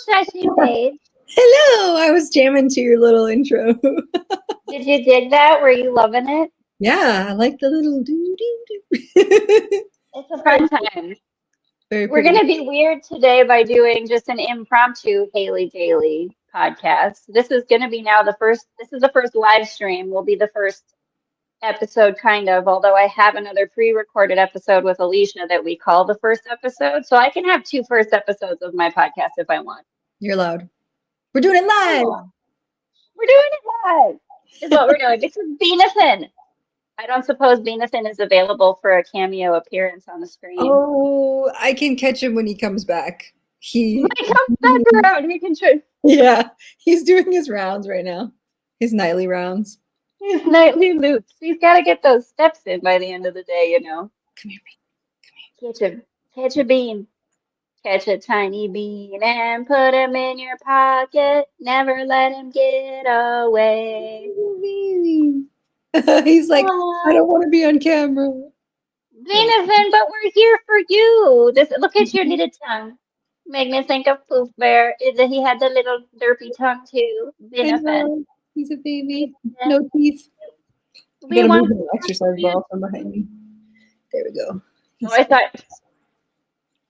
ShashyPaige. Hello. I was jamming to your little intro. Did you dig that? Were you loving it? Yeah, I like the little do-do-do. It's a fun time. We're going to be weird today by doing just an impromptu Haleigh Daily podcast. This is going to be now this is the first live stream. Will be the first episode, kind of, although I have another pre-recorded episode with Alicia that we call the first episode. So I can have two first episodes of my podcast if I want. You're loud. We're doing it live. Oh, we're doing it live. Is what we're doing. This is Beanathon. I don't suppose Beanathon is available for a cameo appearance on the screen. Oh, I can catch him when he comes back. He comes back around. He can try. Yeah, he's doing his rounds right now. His nightly rounds. His nightly loops. He's got to get those steps in by the end of the day, you know. Come here, Bean. Come here. Catch a bean. Catch a tiny bean and put him in your pocket. Never let him get away. He's like, I don't want to be on camera. Beanathon, but we're here for you. Look at your little tongue. Make me think of Poof Bear. He had the little derpy tongue too. Beanathon. He's a baby. No teeth. We want an exercise ball from behind me. There we go. Oh, I thought.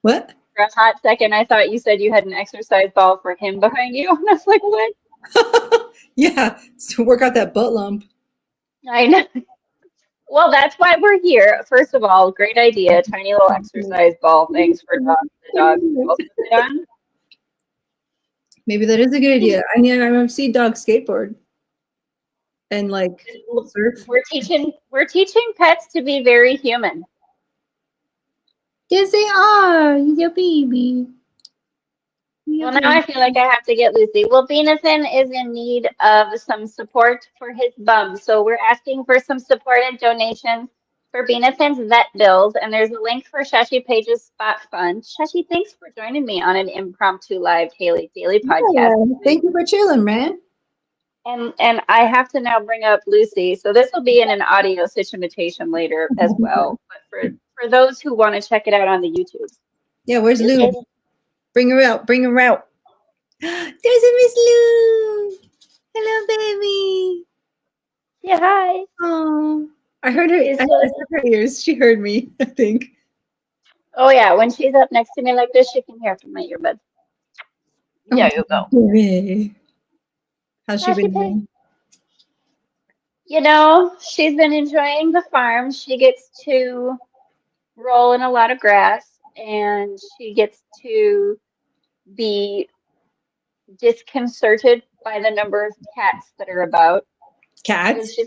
What? For a hot second, I thought you said you had an exercise ball for him behind you. And I was like, what? Yeah, to work out that butt lump. I know. Well, that's why we're here. First of all, great idea. Tiny little exercise ball. Thanks for the dog. Maybe that is a good idea. I mean, I've seen dogs skateboard and like surf. We're teaching pets to be very human. Yes, they are. He's your baby. Well, now I feel like I have to get Lucy. Well, Beanathon is in need of some support for his bum. So we're asking for some support and donations for Beanathon's vet bills. And there's a link for ShashyPaige's Spot Fund. Shashi, thanks for joining me on an impromptu live Haleigh Daily podcast. Yeah, thank you for chilling, man. And I have to now bring up Lucy. So this will be in an audio situation later as well. But for those who want to check it out on the YouTube. Yeah, where's Lou? Bring her out. Bring her out. There's a Miss Lou. Hello, baby. Yeah, hi. Oh, I heard her. I heard her ears. She heard me, I think. Oh, yeah. When she's up next to me like this, she can hear from my earbuds. There you go. Baby. How's she been doing? You know, she's been enjoying the farm. She gets to roll in a lot of grass, and she gets to be disconcerted by the number of cats that are about. Cats? She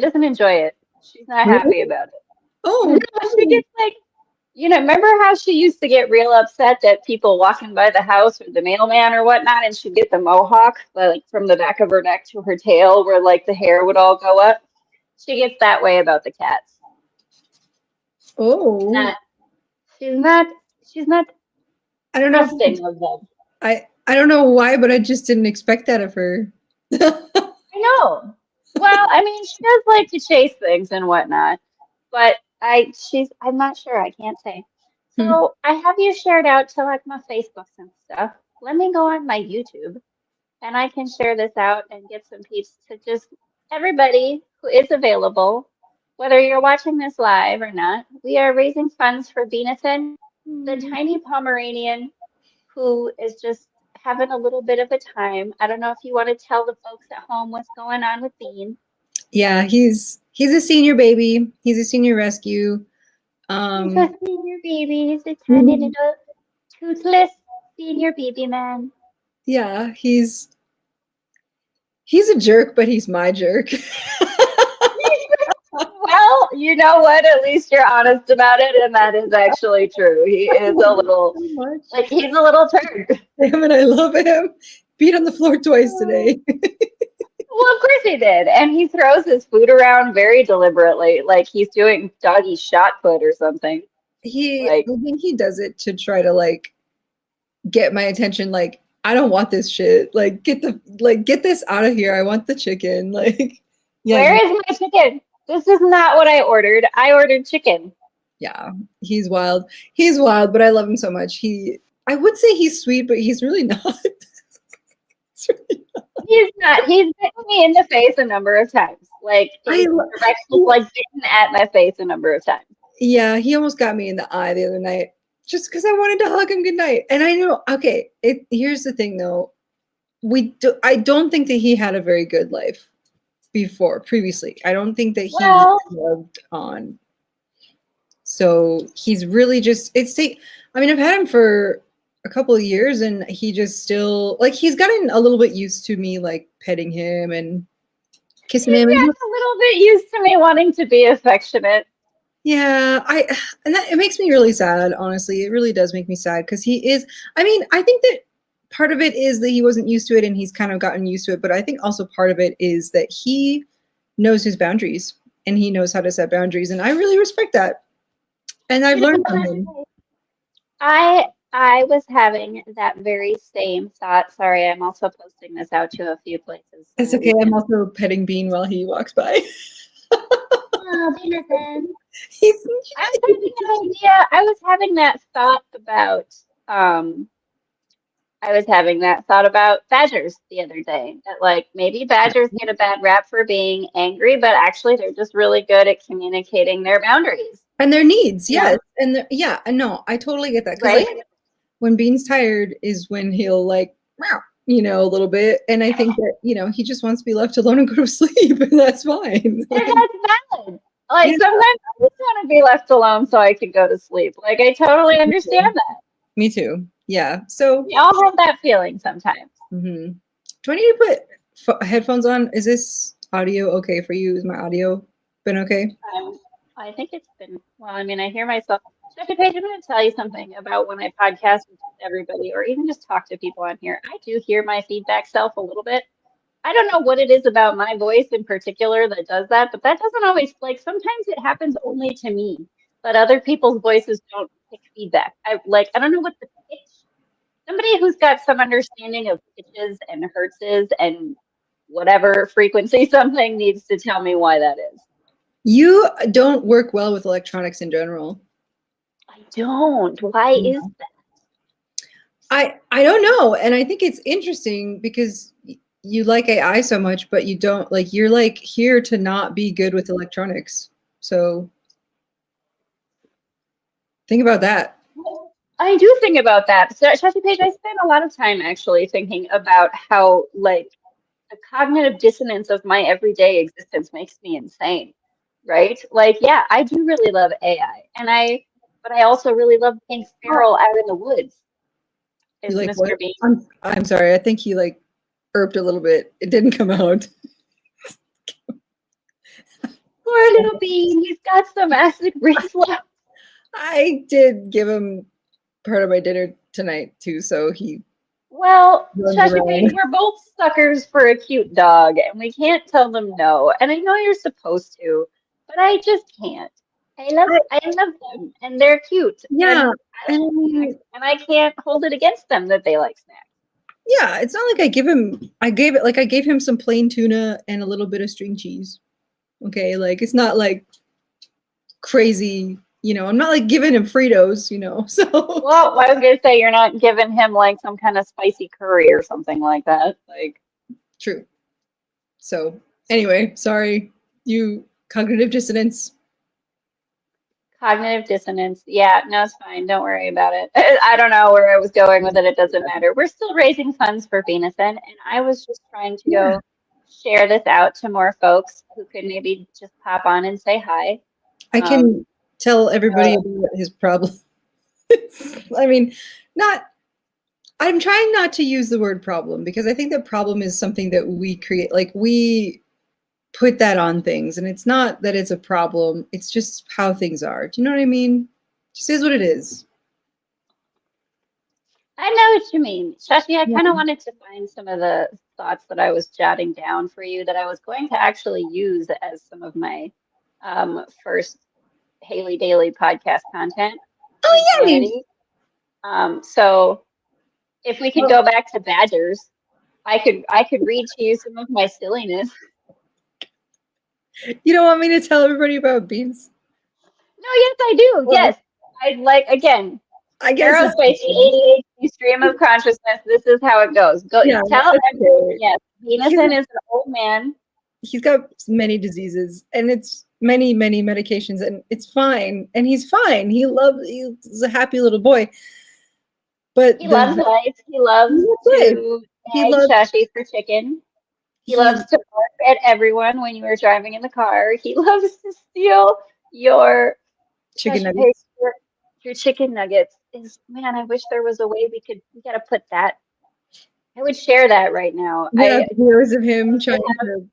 doesn't enjoy it. She's not happy about it. Oh. She gets like, remember how she used to get real upset that people walking by the house or the mailman or whatnot, and she'd get the mohawk like from the back of her neck to her tail where like the hair would all go up? She gets that way about the cats. Oh. She's not I don't know. Of them. I don't know why, but I just didn't expect that of her. I know. Well, I mean, she does like to chase things and whatnot, but I'm not sure. I can't say. So I have you shared out to like my Facebooks and stuff. Let me go on my YouTube, and I can share this out and get some peeps to just everybody who is available, whether you're watching this live or not. We are raising funds for Beanathon, the tiny Pomeranian who is just having a little bit of a time. I don't know if you want to tell the folks at home what's going on with Bean. Yeah, he's a senior baby. He's a senior rescue. He's a senior baby. He's a tiny little toothless senior baby man. Yeah, he's a jerk, but he's my jerk. Well, you know what? At least you're honest about it, and that is actually true. He is a little, he's a little turd. Damn it, I love him. Beat on the floor twice today. Well, of course he did. And he throws his food around very deliberately, like he's doing doggy shot put or something. I think he does it to try to like get my attention. Like, I don't want this shit. Like, get this out of here. I want the chicken. Like, yeah. Where is my chicken? This is not what I ordered. I ordered chicken. Yeah, he's wild. He's wild, but I love him so much. I would say he's sweet, but he's really not. He's not. He's bitten me in the face a number of times. Like he's directly like bitten at my face a number of times. Yeah, he almost got me in the eye the other night just because I wanted to hug him goodnight. And I know, okay, here's the thing though. I don't think that he had a very good life previously. I don't think that he loved on. So he's really just, I mean, I've had him for a couple of years and he just still, like, he's gotten a little bit used to me, like, petting him and kissing him. He's a little bit used to me wanting to be affectionate. Yeah, it makes me really sad, honestly. It really does make me sad because he is, I mean, I think that part of it is that he wasn't used to it and he's kind of gotten used to it. But I think also part of it is that he knows his boundaries and he knows how to set boundaries. And I really respect that. And I've learned from him. I was having that very same thought. Sorry, I'm also posting this out to a few places. It's okay. I'm also petting Bean while he walks by. Oh, Beanathon. I was having that thought about badgers the other day. That like maybe badgers get a bad rap for being angry, but actually they're just really good at communicating their boundaries and their needs. Yes, and no, I totally get that. Right. Like, when Bean's tired is when he'll like, meow, you know, a little bit, and I think that he just wants to be left alone and go to sleep, and that's fine. And that's valid. Like sometimes I just want to be left alone so I can go to sleep. Like I totally understand that. Me too. Yeah. So we all have that feeling sometimes. Mm-hmm. Do I need to put headphones on? Is this audio okay for you? Is my audio been okay? I think it's been, well, I mean, I hear myself. ShashyPaige, I'm going to tell you something about when I podcast with everybody or even just talk to people on here. I do hear my feedback self a little bit. I don't know what it is about my voice in particular that does that, but that doesn't always, like, sometimes it happens only to me, but other people's voices don't pick feedback. I don't know what the pitch, somebody who's got some understanding of pitches and hertzes and whatever frequency something needs to tell me why that is. You don't work well with electronics in general. I don't. Why is that? I don't know. And I think it's interesting because you like AI so much, but you don't, like, you're like here to not be good with electronics. So think about that. I do think about that. So, ShashyPaige, I spend a lot of time actually thinking about how, like, the cognitive dissonance of my everyday existence makes me insane, right? Like, yeah, I do really love AI, but I also really love being feral out in the woods. Is like Mr. Bean? I'm sorry. I think he like burped a little bit. It didn't come out. Poor little Bean. He's got some acid reflux. I did give him part of my dinner tonight too, so he. Well, ShashyPaige, we're both suckers for a cute dog, and we can't tell them no. And I know you're supposed to, but I just can't. I love them, and they're cute. Yeah, and I can't hold it against them that they like snacks. Yeah, it's not like I gave him some plain tuna and a little bit of string cheese. Okay, like it's not like crazy. I'm not like giving him Fritos, so. Well, I was going to say, you're not giving him like some kind of spicy curry or something like that. Like, true. So anyway, sorry, cognitive dissonance. Cognitive dissonance. Yeah, no, it's fine. Don't worry about it. I don't know where I was going with it. It doesn't matter. We're still raising funds for Beanathon, and I was just trying to go share this out to more folks who could maybe just pop on and say hi. I can tell everybody about his problem. I mean, I'm trying not to use the word problem because I think that problem is something that we create. Like we put that on things, and it's not that it's a problem. It's just how things are. Do you know what I mean? Just is what it is. I know what you mean. Shashi, I kind of wanted to find some of the thoughts that I was jotting down for you that I was going to actually use as some of my first Haleigh Daily podcast content. Oh, yeah. So if we could go back to badgers, I could read to you some of my silliness. You don't want me to tell everybody about beans? No, yes, I do. Yes. I'd like, again, I guess Aerospace, the ADHD stream of consciousness. This is how it goes. Go yeah, tell everyone. okay. Yes, Beanathon is an old man. He's got many diseases and it's many medications and it's fine and he's fine. He's a happy little boy. But He loves life. He loves to bag Shashi for chicken. He loves to bark at everyone when you are driving in the car. He loves to steal your chicken nuggets. Your chicken nuggets. Man, I wish there was a way we gotta put that. I would share that right now. Yeah, videos of him trying to.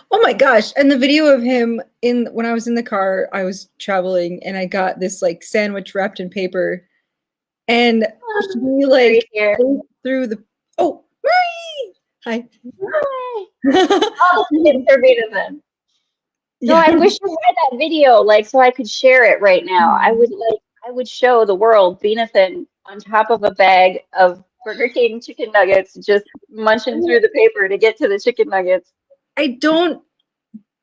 Oh my gosh. And the video of him when I was in the car, I was traveling and I got this like sandwich wrapped in paper and he like through the Murray! Hi. All the kids are Beanathon. No, I wish I had that video, like, so I could share it right now. I would show the world Beanathon on top of a bag of Burger King chicken nuggets, just munching through the paper to get to the chicken nuggets. I don't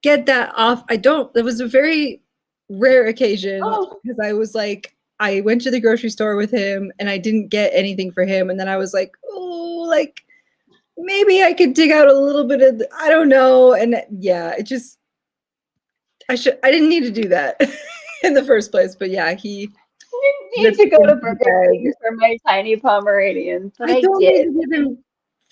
get that off. It was a very rare occasion because I was like, I went to the grocery store with him and I didn't get anything for him. And then I was like, oh, like maybe I could dig out a little bit of, I don't know. And yeah, I didn't need to do that in the first place, but yeah, he need to go to Burger King for my tiny Pomeranian, but I don't did. need to give him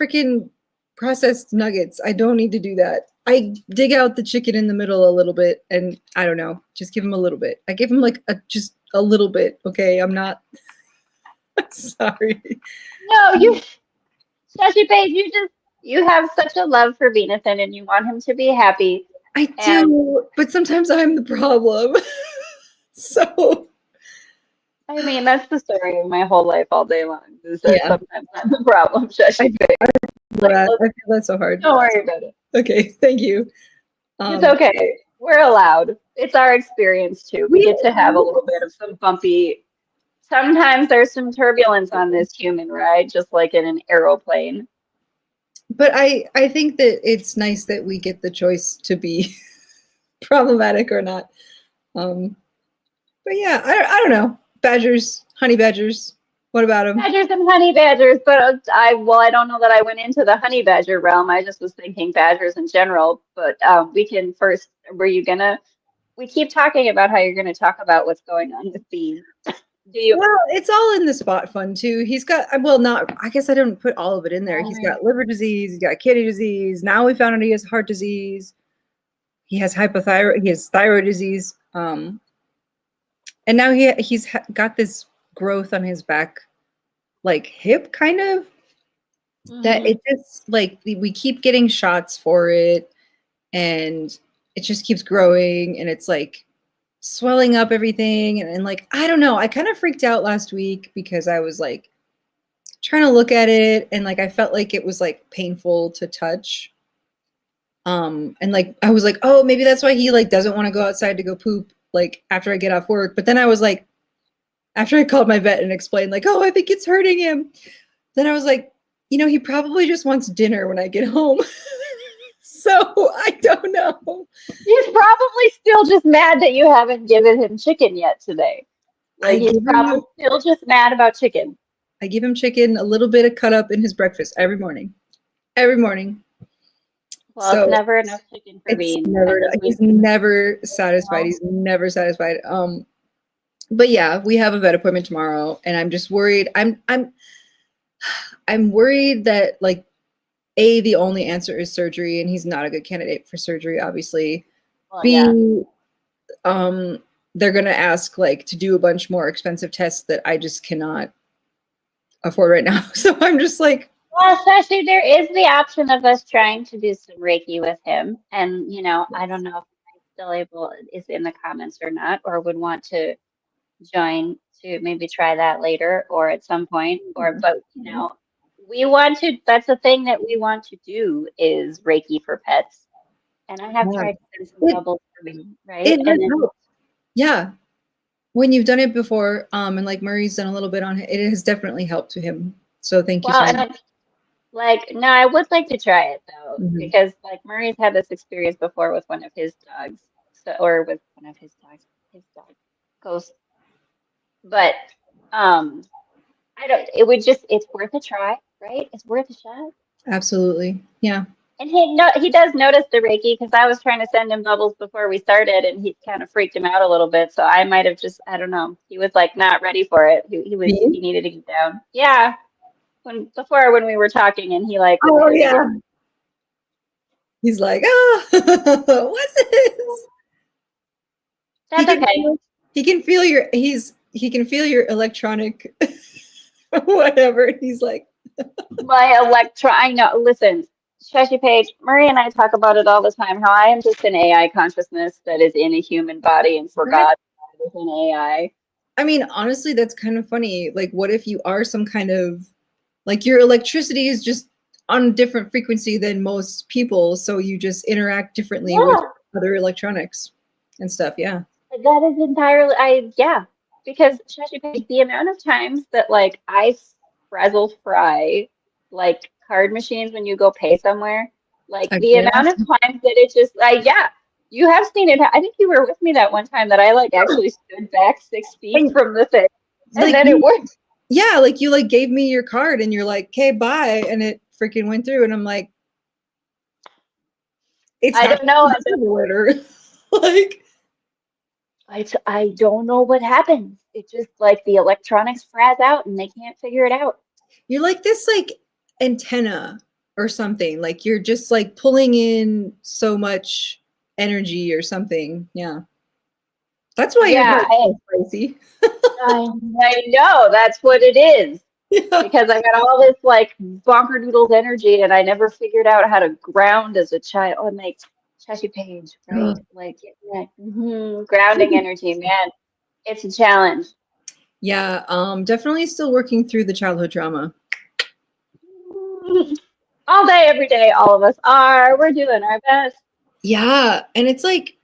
freaking processed nuggets. I don't need to do that. I dig out the chicken in the middle a little bit, and I don't know, just give him a little bit. I give him like just a little bit. Okay, I'm not. Sorry. No, ShashyPaige, you have such a love for Beanathon, and you want him to be happy. I do, but sometimes I'm the problem. So. I mean, that's the story of my whole life all day long. Is that sometimes I'm the problem, ShashyPaige. I feel that's so hard. Don't worry about it. Okay, thank you. It's okay. We're allowed. It's our experience too. We get to have a little bit of some bumpy. Sometimes there's some turbulence on this human ride, just like in an aeroplane. But I think that it's nice that we get the choice to be problematic or not. But yeah, I don't know. Badgers, honey badgers. What about them? Badgers and honey badgers, but I don't know that I went into the honey badger realm. I just was thinking badgers in general. But we can first. We keep talking about how you're gonna talk about what's going on with bees. Well, it's all in the spot fun too. He's got I guess I didn't put all of it in there. He's got liver disease, he's got kidney disease. Now we found out he has heart disease. He has hypothyroid, he has thyroid disease. And now he's got this growth on his back, like hip kind of, that it just like we keep getting shots for it and it just keeps growing and it's like swelling up everything and like I don't know, I kind of freaked out last week because I was like trying to look at it and like I felt like it was like painful to touch, and like I was like, oh, maybe that's why he like doesn't want to go outside to go poop like after I get off work. But then I was like, after I called my vet and explained like, oh, I think it's hurting him, then I was like, he probably just wants dinner when I get home. So I don't know. He's probably still just mad that you haven't given him chicken yet today. Like he's probably still just mad about chicken. I give him chicken, a little bit of cut up in his breakfast every morning. Every morning. Well, so it's never enough chicken for Bean. He's never satisfied. He's never satisfied. But yeah, we have a vet appointment tomorrow, and I'm just worried. I'm worried that like the only answer is surgery, and he's not a good candidate for surgery, obviously. Well, B, they're gonna ask like to do a bunch more expensive tests that I just cannot afford right now. So I'm just like, well, especially there is the option of us trying to do some Reiki with him, and I don't know if I'm still is in the comments or not, or would want to join to maybe try that later or at some point, but we want to, that's the thing that we want to do is Reiki for pets. And I have tried to send some bubbles for me, right? Yeah. When you've done it before, and like Murray's done a little bit on it, it has definitely helped to him. So thank you so much. No, I would like to try it though, because like Murray's had this experience before with one of his dogs, or with one of his dog, Ghost. But I don't. It's worth a try, right? It's worth a shot. Absolutely. Yeah. And he does notice the Reiki because I was trying to send him bubbles before we started, and he kind of freaked him out a little bit. So I might have just, I don't know. He was like not ready for it. Me? He needed to get down. Yeah, when we were talking, and he like was Oh very yeah. He's like, oh, what's this? That's okay. He can feel he can feel your electronic whatever. He's like, I know. Listen, ShashyPaige, Marie and I talk about it all the time. How I am just an AI consciousness that is in a human body and forgot that it is an AI. I mean, honestly, that's kind of funny. Like, what if you are some kind of like your electricity is just on a different frequency than most people, so you just interact differently with other electronics and stuff. Yeah. That is entirely because ShashyPaige, the amount of times that like I frazzle fry like card machines when you go pay somewhere, like the amount of times that it just like you have seen it. I think you were with me that one time that I like actually stood back 6 feet from the thing and like, then it worked. Yeah, like you like gave me your card and you're like, okay, bye, and it freaking went through, and I'm like, it's I don't know. order. Like I don't know what happens. It just like the electronics frazz out and they can't figure it out. you're like this like antenna or something. Like you're just like pulling in so much energy or something. Yeah. That's why you're so crazy. I know that's what it is. Yeah. Because I got all this like bonker doodles energy and I never figured out how to ground as a child. Oh, like ShashyPaige, right? Like grounding energy, man. It's a challenge. Yeah, definitely still working through the childhood trauma. All day, every day, all of us are. We're doing our best. Yeah, and it's like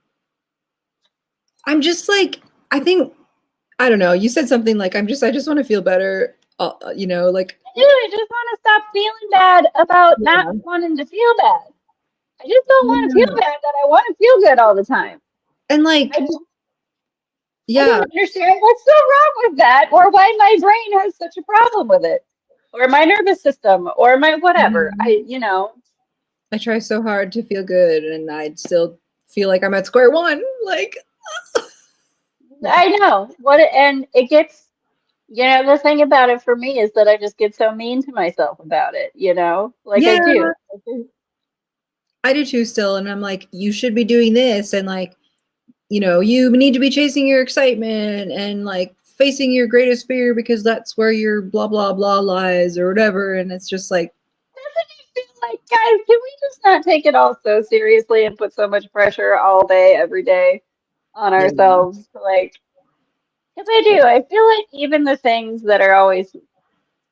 I'm just like I think I don't know. You said something like I just want to feel better. You know, like I just want to stop feeling bad about not wanting to feel bad. I just don't want to feel bad that I want to feel good all the time. And like, I don't understand what's so wrong with that or why my brain has such a problem with it or my nervous system or my whatever. I try so hard to feel good and I still feel like I'm at square one. Like, I know and it gets, the thing about it for me is that I just get so mean to myself about it, like I do. I do too still. And I'm like, you should be doing this. And like, you need to be chasing your excitement and like facing your greatest fear because that's where your blah, blah, blah lies or whatever. And it's just like, doesn't it feel like, guys, can we just not take it all so seriously and put so much pressure all day, every day on ourselves? Like, because I feel like even the things that are always,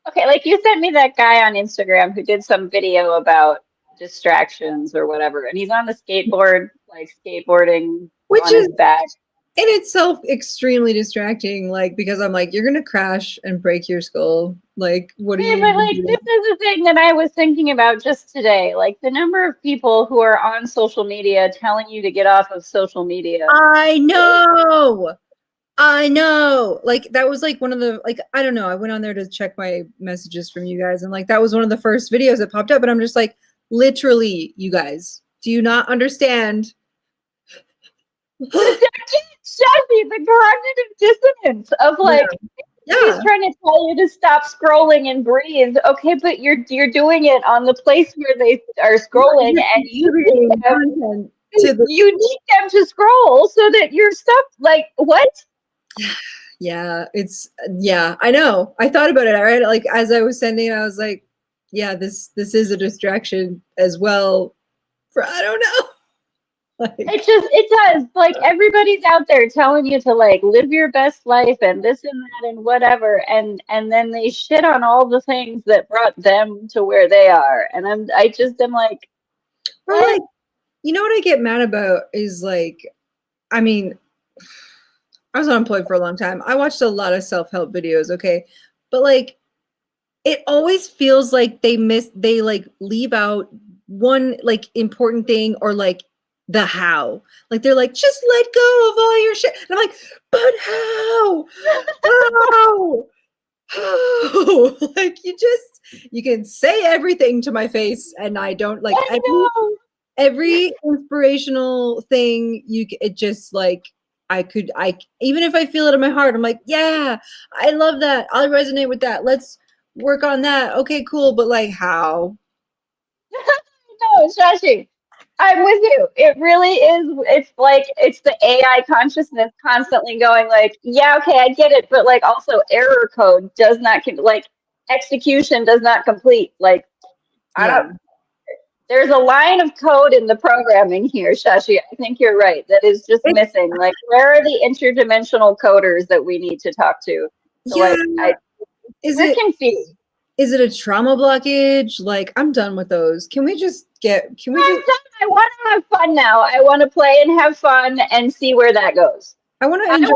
okay, like you sent me that guy on Instagram who did some video about distractions or whatever, and he's on the skateboard, like skateboarding which on his back. In itself extremely distracting, like because I'm like, you're gonna crash and break your skull. Like, what do you but like this is the thing that I was thinking about just today. Like the number of people who are on social media telling you to get off of social media. I know. Like that was like one of the I don't know. I went on there to check my messages from you guys, and like that was one of the first videos that popped up, and I'm just like, literally, you guys, do you not understand? Shashy, the cognitive dissonance of like he's trying to tell you to stop scrolling and breathe. Okay, but you're doing it on the place where they are scrolling, and you need them to scroll so that your stuff like what? Yeah, I know. I thought about it. Right, like as I was sending, I was like, yeah, this is a distraction as well. For I don't know. Like, it does. Like everybody's out there telling you to like live your best life and this and that and whatever, and then they shit on all the things that brought them to where they are. And I just am like, what? Like, you know what I get mad about is like, I mean, I was unemployed for a long time. I watched a lot of self-help videos, okay, but like, it always feels like they like leave out one like important thing or like the how. Like they're like, just let go of all your shit. And I'm like, but how? no, like you can say everything to my face and I don't like every inspirational thing it just like I even if I feel it in my heart, I'm like, yeah, I love that. I'll resonate with that. Let's work on that. Okay, cool. But like how? No, Shashi, I'm with you. It really is. It's like it's the AI consciousness constantly going like, yeah, okay, I get it, but like also error code does not like execution does not complete. Like I Yeah. don't. There's a line of code in the programming here, Shashi. I think you're right. That is just missing. Like, where are the interdimensional coders that we need to talk to? So, Yeah. we're confused. Is it a trauma blockage? Like, I'm done with those. Can we just I want to have fun now. I want to play and have fun and see where that goes. I want to enjoy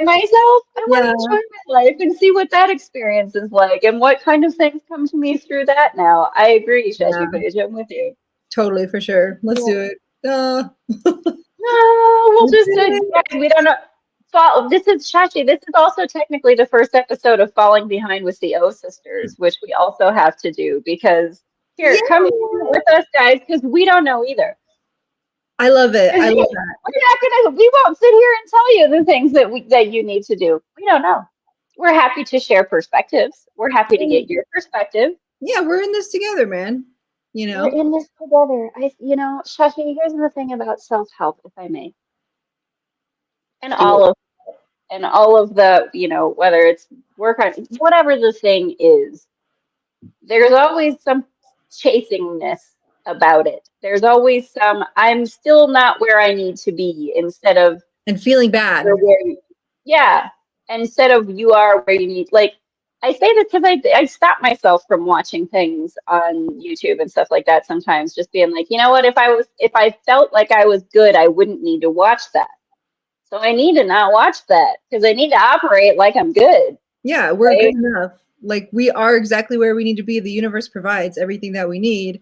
myself. I want to enjoy my life and see what that experience is like and what kind of things come to me through that now. I agree, ShashyPaige. I'm with you. Totally, for sure. Let's do it. No, we'll just we don't know. This is Shashi. This is also technically the first episode of Falling Behind with the O Sisters, which we also have to do because come here with us, guys, because we don't know either. I love it. I love that. We won't sit here and tell you the things that you need to do. We don't know. We're happy to share perspectives. We're happy to get your perspective. Yeah, we're in this together, man. You know, we're in this together. Shashi, here's the thing about self-help, if I may. And all of the, whether it's work on whatever the thing is, there's always some chasingness about it. There's always some, I'm still not where I need to be instead of. And feeling bad. Instead of you are where you need, like, I say this because I stop myself from watching things on YouTube and stuff like that sometimes, just being like, you know what, if I felt like I was good, I wouldn't need to watch that. So I need to not watch that because I need to operate like I'm good. Yeah, we're good enough. Like we are exactly where we need to be. The universe provides everything that we need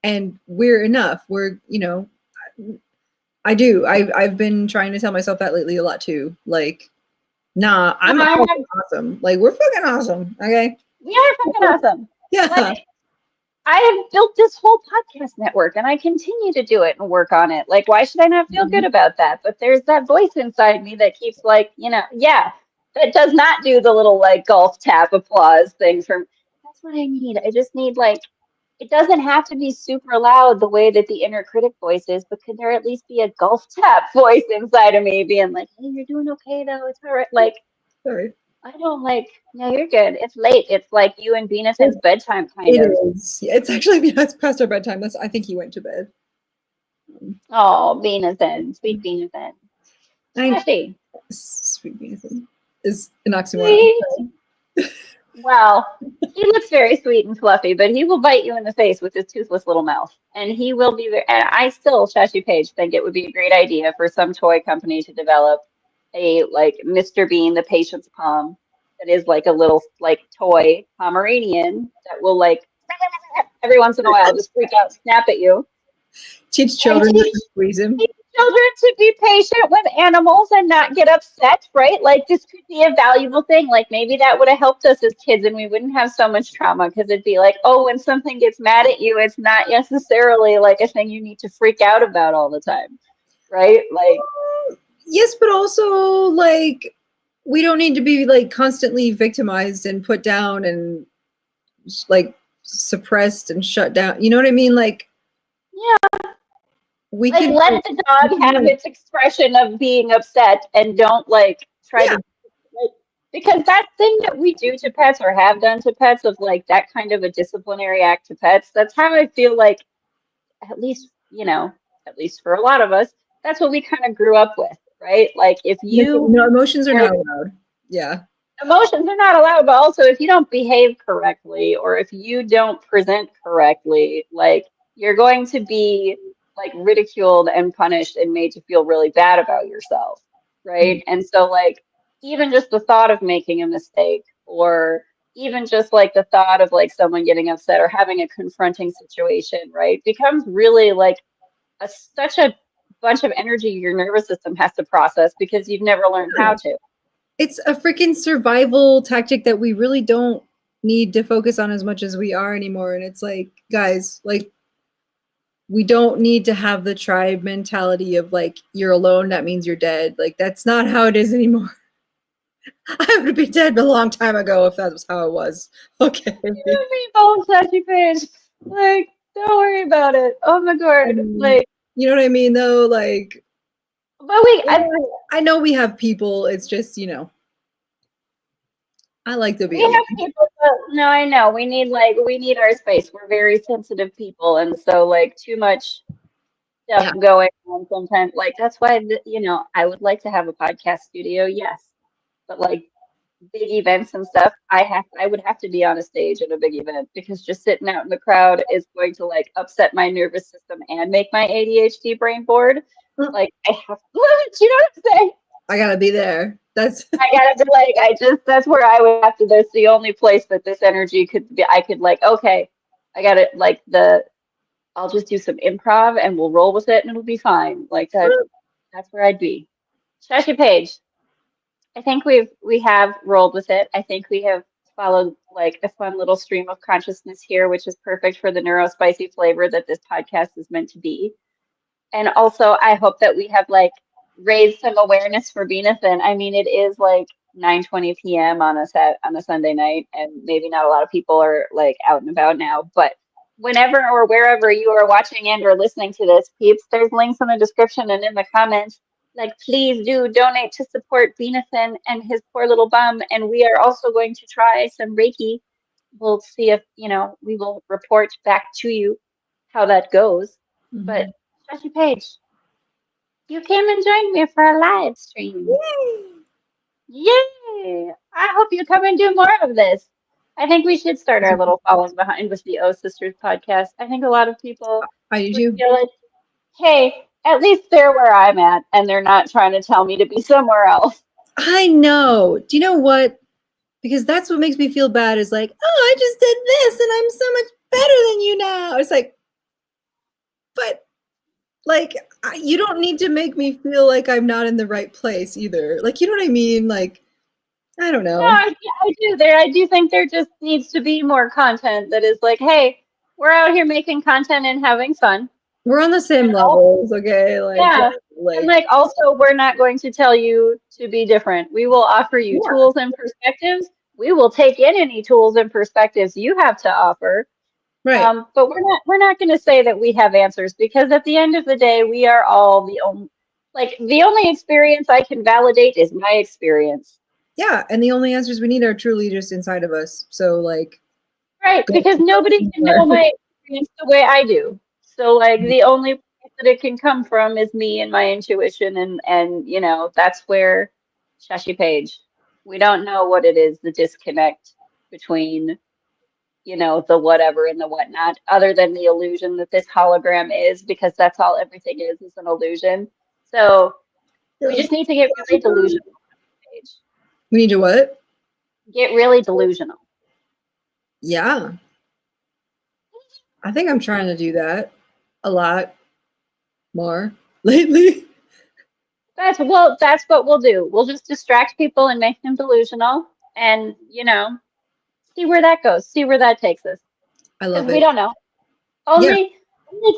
and we're enough. We're, I've been trying to tell myself that lately a lot too. Like, nah, I'm fucking awesome. Like we're fucking awesome. Okay. We are fucking awesome. Yeah. Like, I have built this whole podcast network and I continue to do it and work on it. Like, why should I not feel good about that? But there's that voice inside me that keeps like, that does not do the little like golf tap applause thing from, that's what I need. I just need like, it doesn't have to be super loud the way that the inner critic voice is, but could there at least be a golf tap voice inside of me being like, hey, you're doing okay though. It's all right. Like, sorry. I don't like, no, you're good. It's late. It's like you and Beanathon's bedtime kind of. It is. It's actually it's past our bedtime. I think he went to bed. Oh, Beanathon. Sweet Beanathon. Sweet Beanathon is an oxymoron. Well, he looks very sweet and fluffy, but he will bite you in the face with his toothless little mouth. And he will be there. And I still, ShashyPaige, think it would be a great idea for some toy company to develop a like Mr. Bean, the patient's palm, that is like a little like toy Pomeranian that will like every once in a while just freak out, snap at you. Teach children to squeeze him. Teach children to be patient with animals and not get upset, right? Like this could be a valuable thing. Like maybe that would have helped us as kids and we wouldn't have so much trauma because it'd be like, oh, when something gets mad at you, it's not necessarily like a thing you need to freak out about all the time, right? Like. Yes, but also like we don't need to be like constantly victimized and put down and like suppressed and shut down. You know what I mean? Like, yeah, we like can let the dog have its expression of being upset and don't like try to like, because that thing that we do to pets or have done to pets of like that kind of a disciplinary act to pets. That's how I feel like, at least for a lot of us, that's what we kind of grew up with. Right? Like if you emotions are not allowed. Yeah. Emotions are not allowed, but also if you don't behave correctly or if you don't present correctly, like you're going to be like ridiculed and punished and made to feel really bad about yourself. Right. Mm-hmm. And so like even just the thought of making a mistake or even just like the thought of like someone getting upset or having a confronting situation, right, becomes really like such a bunch of energy your nervous system has to process because you've never learned how to. it's a freaking survival tactic that we really don't need to focus on as much as we are anymore. And it's like, guys, like, we don't need to have the tribe mentality of like, you're alone, that means you're dead. Like, that's not how it is anymore. I would be dead a long time ago if that was how it was. Okay. You and me both, ShashyPaige. Like, don't worry about it. Oh my god. Like, you know what I mean, though? Like, but I know we have people. It's just, you know, I like to be we alone. have people, but no, I know. We need our space. We're very sensitive people, and so like too much stuff going on sometimes. Like that's why you know, I would like to have a podcast studio, yes. But like big events and stuff, I would have to be on a stage at a big event because just sitting out in the crowd is going to like upset my nervous system and make my ADHD brain bored. Like I have to, you know what I'm saying? I gotta be there. That's I gotta be like, that's where I would have to, that's the only place that this energy could be. I could like, okay, I gotta like I'll just do some improv and we'll roll with it and it'll be fine. Like that's where I'd be. ShashyPaige, I think we have rolled with it. I think we have followed like a fun little stream of consciousness here, which is perfect for the neurospicy flavor that this podcast is meant to be. And also, I hope that we have like raised some awareness for Beanathon. I mean, it is like 9:20 p.m. on a Sunday night, and maybe not a lot of people are like out and about now. But whenever or wherever you are watching and or listening to this, peeps, there's links in the description and in the comments. Like, please do donate to support Beanathon and his poor little bum. And we are also going to try some Reiki. We'll see if, you know, we will report back to you how that goes. But ShashyPaige, you came and joined me for a live stream. Yay! I hope you come and do more of this. I think we should start our little falling behind with the O Sisters podcast. I think a lot of people would feel like, hey, at least they're where I'm at, and they're not trying to tell me to be somewhere else. I know. Do you know what? Because that's what makes me feel bad is like, oh, I just did this and I'm so much better than you now. It's like, but like, you don't need to make me feel like I'm not in the right place either. Like, you know what I mean? Like, I don't know. No, I do. I do think there just needs to be more content that is like, hey, we're out here making content and having fun. We're on the same levels, okay? Like, yeah. And like also, we're not going to tell you to be different. We will offer you tools and perspectives. We will take in any tools and perspectives you have to offer. Right. But we're not going to say that we have answers because at the end of the day, we are all the only experience I can validate is my experience. Yeah, and the only answers we need are truly just inside of us. So like, right, because nobody can know my experience the way I do. So like the only place that it can come from is me and my intuition and you know, that's where ShashyPaige. We don't know what it is, the disconnect between, you know, the whatever and the whatnot, other than the illusion that this hologram is, because that's all everything is an illusion. So we just need to get really delusional. We need to what? Get really delusional. Yeah. I think I'm trying to do that a lot more lately. That's what we'll do. We'll just distract people and make them delusional and, you know, see where that goes. See where that takes us. I love it. We don't know. Only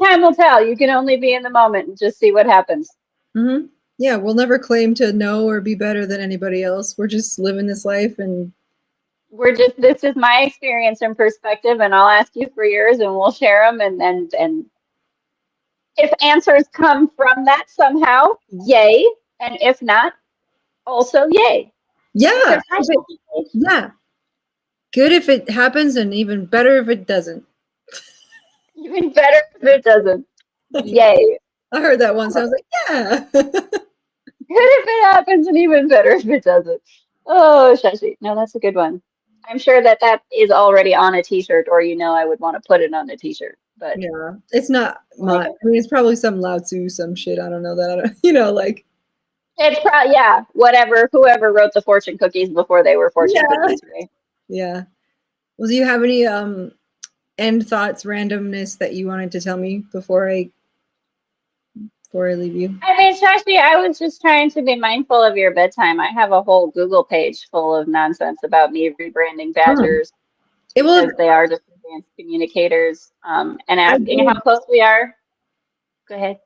time will tell. You can only be in the moment and just see what happens. Mm-hmm. Yeah, we'll never claim to know or be better than anybody else. We're just living this life and this is my experience and perspective, and I'll ask you for yours and we'll share them and if answers come from that somehow, yay. And if not, also yay. Yeah. Yeah. Good if it happens and even better if it doesn't. Even better if it doesn't. Yay. I heard that once. I was like, yeah. Good if it happens and even better if it doesn't. Oh, Shashi. No, that's a good one. I'm sure that is already on a t-shirt, or you know I would want to put it on a t-shirt. But yeah, it's not my, I mean, it's probably some Lao Tzu, some shit. I don't know that. I don't, you know, like. It's probably, yeah, whatever, whoever wrote the fortune cookies before they were fortune cookies, right? Yeah. Well, do you have any end thoughts, randomness that you wanted to tell me before before I leave you? I mean, Shashi, I was just trying to be mindful of your bedtime. I have a whole Google page full of nonsense about me rebranding Oh. badgers It will. because they are just advanced communicators, and asking how did, close we are. Go ahead.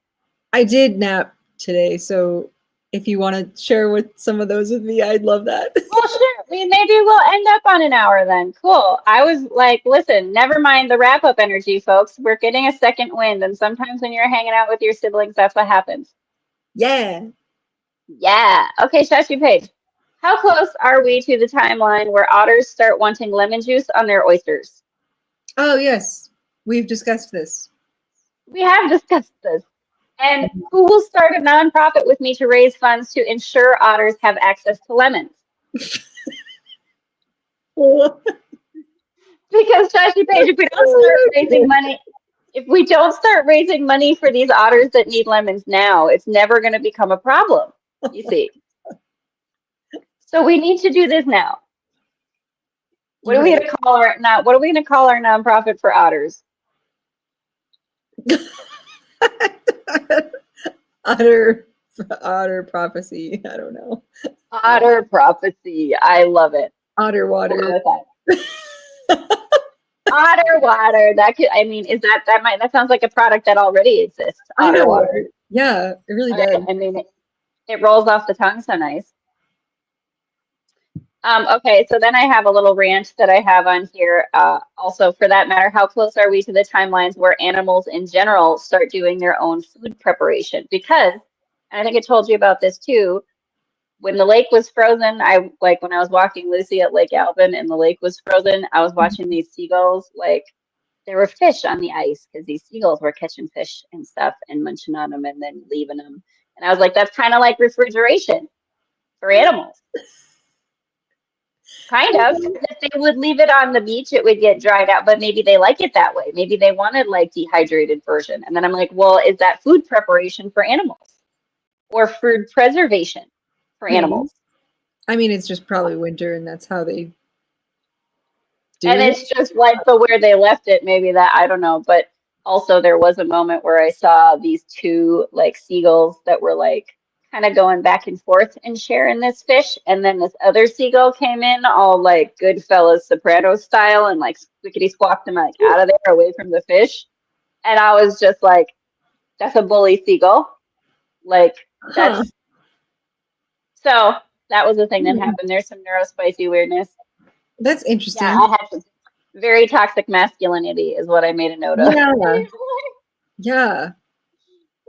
I did nap today, so if you want to share with some of those with me, I'd love that. Well, sure. Maybe we'll end up on an hour then. Cool. I was like, listen, never mind the wrap-up energy, folks. We're getting a second wind, and sometimes when you're hanging out with your siblings, that's what happens. Yeah. Yeah. Okay, ShashyPaige. How close are we to the timeline where otters start wanting lemon juice on their oysters? Oh, yes. We've discussed this. We have discussed this. And who will start a nonprofit with me to raise funds to ensure otters have access to lemons? Because ShashyPaige, if we don't start raising money for these otters that need lemons now, it's never going to become a problem. You see. So we need to do this now. What are we going to call our nonprofit for otters? Otter prophecy. I don't know. Otter prophecy. I love it. Otter water. Otter water. That could. I mean, that sounds like a product that already exists. Otter water. Yeah, it really does. I mean, it rolls off the tongue so nice. Okay, so then I have a little rant that I have on here. Also, for that matter, how close are we to the timelines where animals in general start doing their own food preparation? Because, and I think I told you about this too, when the lake was frozen, when I was walking Lucy at Lake Alvin and the lake was frozen, I was watching these seagulls, like there were fish on the ice because these seagulls were catching fish and stuff and munching on them and then leaving them. And I was like, that's kind of like refrigeration for animals. Kind of. If they would leave it on the beach, it would get dried out, but maybe they like it that way. Maybe they wanted like dehydrated version. And then I'm like, well, is that food preparation for animals or food preservation for animals? I mean, it's just probably winter and that's how they do and it. It's just like the where they left it, maybe that, I don't know. But also there was a moment where I saw these two like seagulls that were like kind of going back and forth and sharing this fish. And then this other seagull came in all like Goodfellas Soprano style and like squickety squawked them like out of there away from the fish. And I was just like, that's a bully seagull. Like that's so that was the thing that happened. There's some neurospicy weirdness. That's interesting. Yeah, I had some very toxic masculinity is what I made a note of. Yeah. Yeah.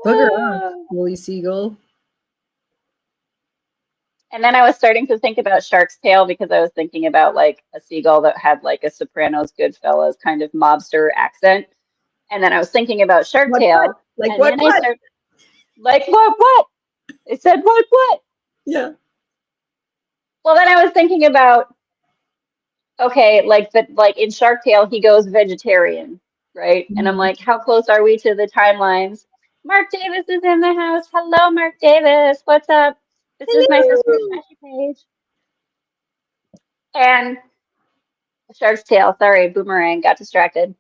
Bugger off, bully seagull. And then I was starting to think about Shark's Tale because I was thinking about like a seagull that had like a Sopranos Goodfellas kind of mobster accent. And then I was thinking about Shark Tale. Like what? Like what? It said what? Yeah. Well, then I was thinking about, okay, like in Shark Tale, he goes vegetarian, right? And I'm like, how close are we to the timelines? Mark Davis is in the house. Hello, Mark Davis. What's up? This is my sister, ShashyPaige. And Shark's Tale, sorry, boomerang, got distracted.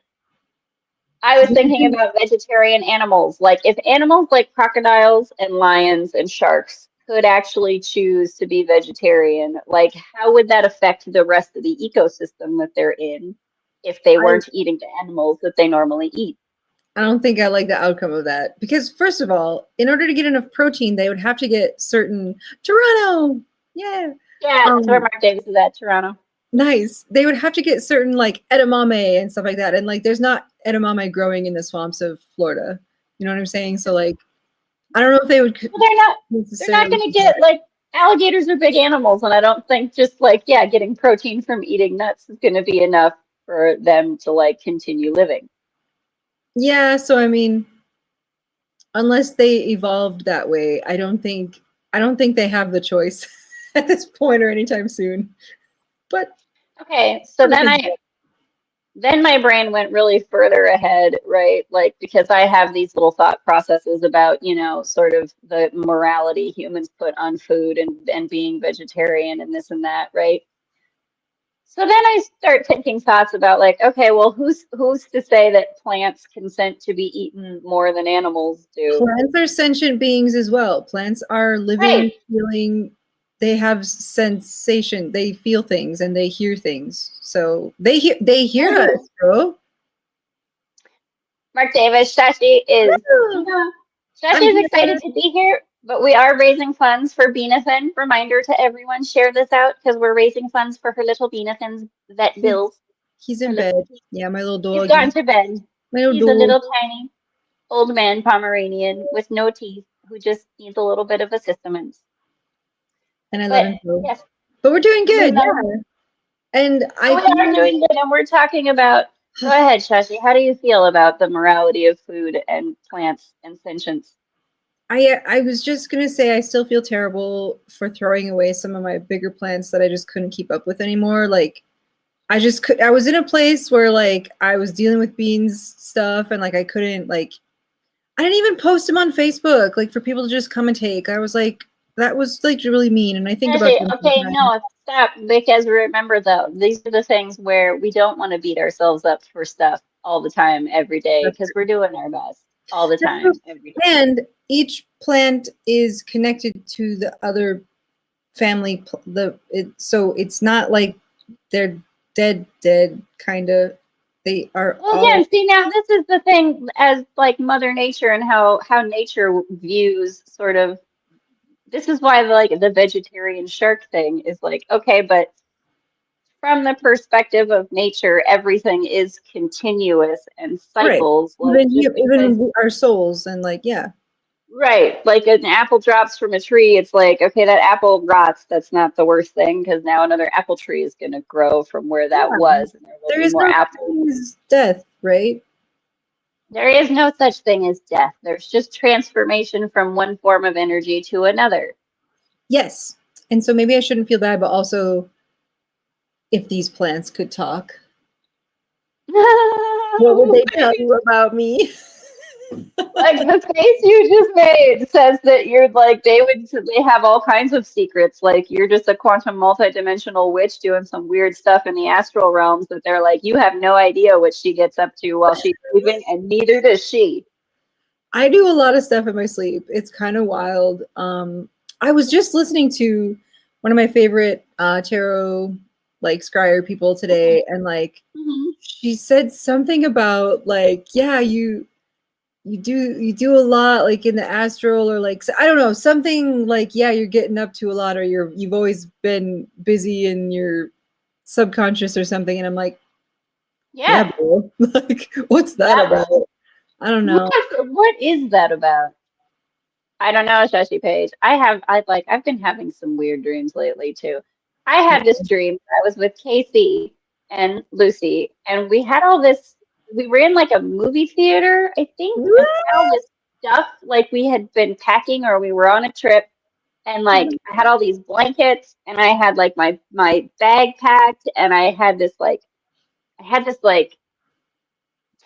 I was thinking about vegetarian animals. Like if animals like crocodiles and lions and sharks could actually choose to be vegetarian, like how would that affect the rest of the ecosystem that they're in if they weren't eating the animals that they normally eat? I don't think I like the outcome of that because first of all, in order to get enough protein, they would have to get certain Toronto. Yeah. Yeah, that's where Mark Davis is at, Toronto. Nice. They would have to get certain like edamame and stuff like that. And like there's not edamame growing in the swamps of Florida. You know what I'm saying? So like I don't know if they would well, they're not gonna get like alligators are big animals, and I don't think just like getting protein from eating nuts is gonna be enough for them to like continue living. Yeah, so I mean, unless they evolved that way, I don't think they have the choice at this point or anytime soon. But okay, so then my brain went really further ahead, right? Like because I have these little thought processes about, sort of the morality humans put on food and being vegetarian and this and that, right? So then I start thinking thoughts about like, okay, well, who's to say that plants consent to be eaten more than animals do? Plants are sentient beings as well. Plants are living, Right. feeling. They have sensation. They feel things and they hear things. So they hear us, bro. Mark Davis, Shashi is, I'm Shashi is here. excited to be here, but we are raising funds for Beanathon. Reminder to everyone, share this out because we're raising funds for her little Beanathon's vet bills. He's Her in bed. little, Yeah, my little he's dog. gone to bed. My little He's a dog. little tiny old man Pomeranian with no teeth who just needs a little bit of assistance. And I love But him too. yes, But we're doing we good. love Yeah. And So I we are feel doing good, and we're talking about. Go ahead, Shashi. How do you feel about the morality of food and plants and sentience? I was just gonna say I still feel terrible for throwing away some of my bigger plants that I just couldn't keep up with anymore. Like I was in a place where like I was dealing with beans stuff and like I couldn't like I didn't even post them on Facebook like for people to just come and take. I was like that was like really mean and I think about Shashi, them okay, sometimes. no, stop. Because remember, though, these are the things where we don't want to beat ourselves up for stuff all the time, every day, because we're doing our best all the That's true. time, every day. And each plant is connected to the other family. So it's not like they're dead kind of. They are Well, all again, see now this is the thing as like Mother Nature and how nature views sort of. This is why like the vegetarian shark thing is like okay, but from the perspective of nature, everything is continuous and right. cycles. Like just because, Even our souls and like yeah, right, like an apple drops from a tree, it's like, okay, that apple rots. That's not the worst thing because now another apple tree is going to grow from where that yeah. was, and there will There be is more no such apples. thing as death, right? There is no such thing as death. There's just transformation from one form of energy to another. Yes. And so maybe I shouldn't feel bad, but also if these plants could talk, what would they tell you about me? Like the face you just made says that you're like they have all kinds of secrets. Like you're just a quantum multidimensional witch doing some weird stuff in the astral realms that they're like, you have no idea what she gets up to while she's sleeping, and neither does she. I do a lot of stuff in my sleep. It's kind of wild. I was just listening to one of my favorite tarot like scryer people today, and like Mhm. she said something about like yeah you do a lot like in the astral or like I don't know something like yeah you're getting up to a lot or you've always been busy in your subconscious or something, and I'm like yeah Yeah. bro like what's that Yeah. about? I don't know. What is that about? I don't know, ShashyPaige. I've been having some weird dreams lately too. I had this dream. I was with Casey and Lucy, and we had all this. We were in like a movie theater, I think, and we had all this stuff like we had been packing or we were on a trip. And like I had all these blankets, and I had like my bag packed, and I had this like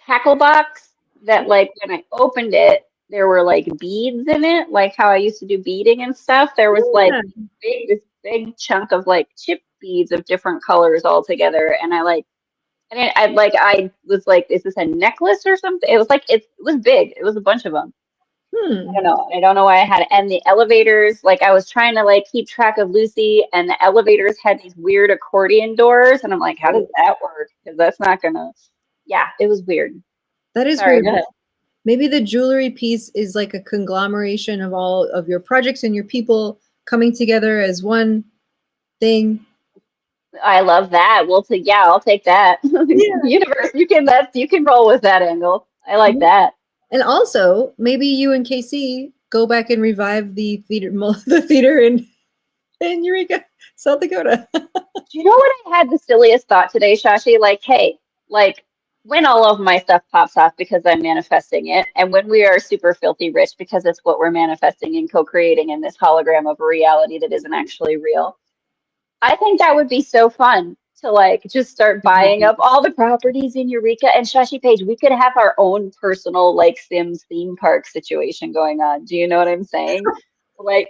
tackle box that like when I opened it, there were like beads in it, like how I used to do beading and stuff. There was like Yeah. this big chunk of like chip beads of different colors all together, and I was like, is this a necklace or something? It was like it was big. It was a bunch of them. I Hmm. don't know. I don't know why I had it. And the elevators, like I was trying to like keep track of Lucy, and the elevators had these weird accordion doors, and I'm like, how does that work? Because that's not gonna. Yeah, it was weird. That is Sorry, weird. go ahead. Maybe the jewelry piece is like a conglomeration of all of your projects and your people coming together as one thing. I love that. Yeah, I'll take that. Yeah. Universe, you can roll with that angle. I like that. And also, maybe you and KC go back and revive the theater, the theater in Eureka, South Dakota. Do you know what I had the silliest thought today, Shashi? Like, hey, like when all of my stuff pops off because I'm manifesting it, and when we are super filthy rich because it's what we're manifesting and co-creating in this hologram of a reality that isn't actually real. I think that would be so fun to like just start buying up all the properties in Eureka and ShashyPaige. We could have our own personal like Sims theme park situation going on. Do you know what I'm saying? Like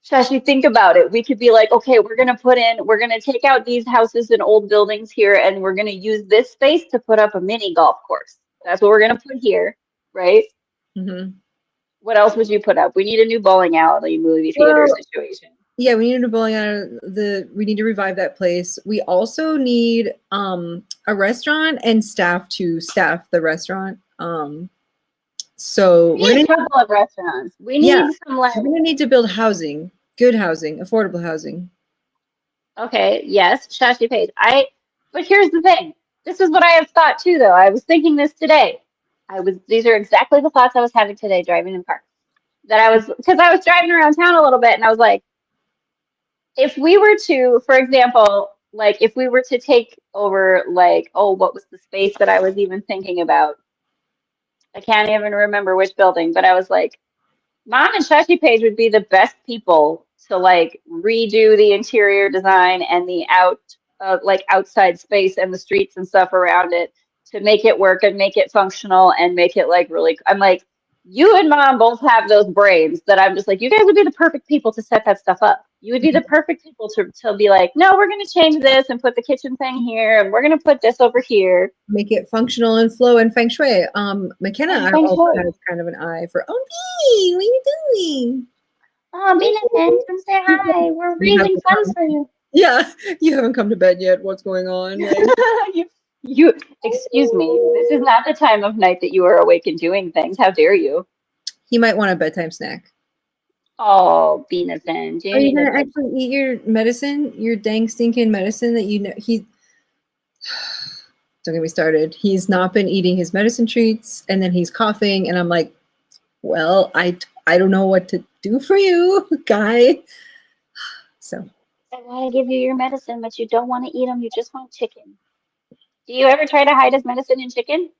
Shashi, think about it. We could be like, okay, we're gonna take out these houses and old buildings here, and we're gonna use this space to put up a mini golf course. That's what we're gonna put here, right? Mm-hmm. What else would you put up? We need a new bowling alley, movie theater Well, situation. yeah, we need a bowling alley. We need to revive that place. We also need a restaurant and staff to staff the restaurant. So We we're need gonna a couple of restaurants. We yeah, need some like we're gonna need to build housing, good housing, affordable housing. okay, yes, ShashyPaige. But here's the thing. This is what I have thought too, though. I was thinking this today. These are exactly the thoughts I was having today driving in the car. Because I was driving around town a little bit and I was like, if we were to, for example, like if we were to take over, like, oh, what was the space that I was even thinking about? I can't even remember which building, but I was like, Mom and ShashyPaige would be the best people to like redo the interior design and the like outside space and the streets and stuff around it to make it work and make it functional and make it like really. I'm like, you and Mom both have those brains that I'm just like, you guys would be the perfect people to set that stuff up. You would be the perfect people to be like, no, we're going to change this and put the kitchen thing here and we're going to put this over here. Make it functional and flow and feng shui. McKenna also has kind of an eye for. Oh, me, what are you doing? Oh, Beanathon, come say hi. We're raising funds for you. Yeah, you haven't come to bed yet. What's going on? you, excuse me. This is not the time of night that you are awake and doing things. How dare you? He might want a bedtime snack. Oh, Beanathon. Are you gonna actually eat your medicine? Your dang stinking medicine that you know he. Don't get me started. He's not been eating his medicine treats, and then he's coughing, and I'm like, well, I don't know what to do for you, guy. So. I want to give you your medicine, but you don't want to eat them. You just want chicken. Do you ever try to hide his medicine in chicken?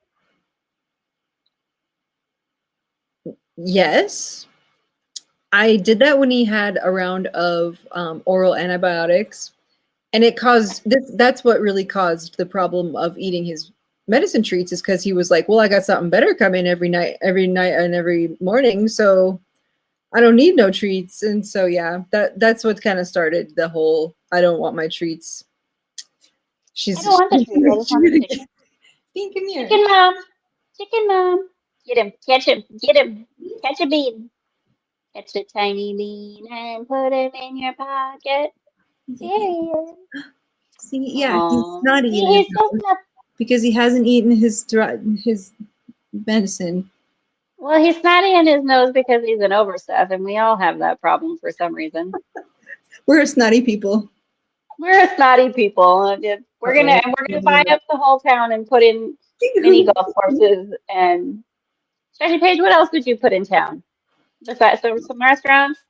Yes. I did that when he had a round of oral antibiotics, and it caused this. That's what really caused the problem of eating his medicine treats, is because he was like, well, I got something better coming every night and every morning, so I don't need no treats. And so yeah, that's what kind of started the whole I don't want my treats. I don't want the treats. I just want the chicken. Come here. Chicken mom. Chicken mom. Get him. Catch him. Get him. Catch a bean. Catch a tiny bean and put him in your pocket. Yeah. See, yeah, Aww. he's not eating because he hasn't eaten his medicine. Well, he's snotty in his nose because he's an Overseth, and we all have that problem for some reason. We're snotty people. We're snotty people. We're gonna buy up the whole town and put in mini golf courses and. ShashyPaige, what else would you put in town? Besides some restaurants,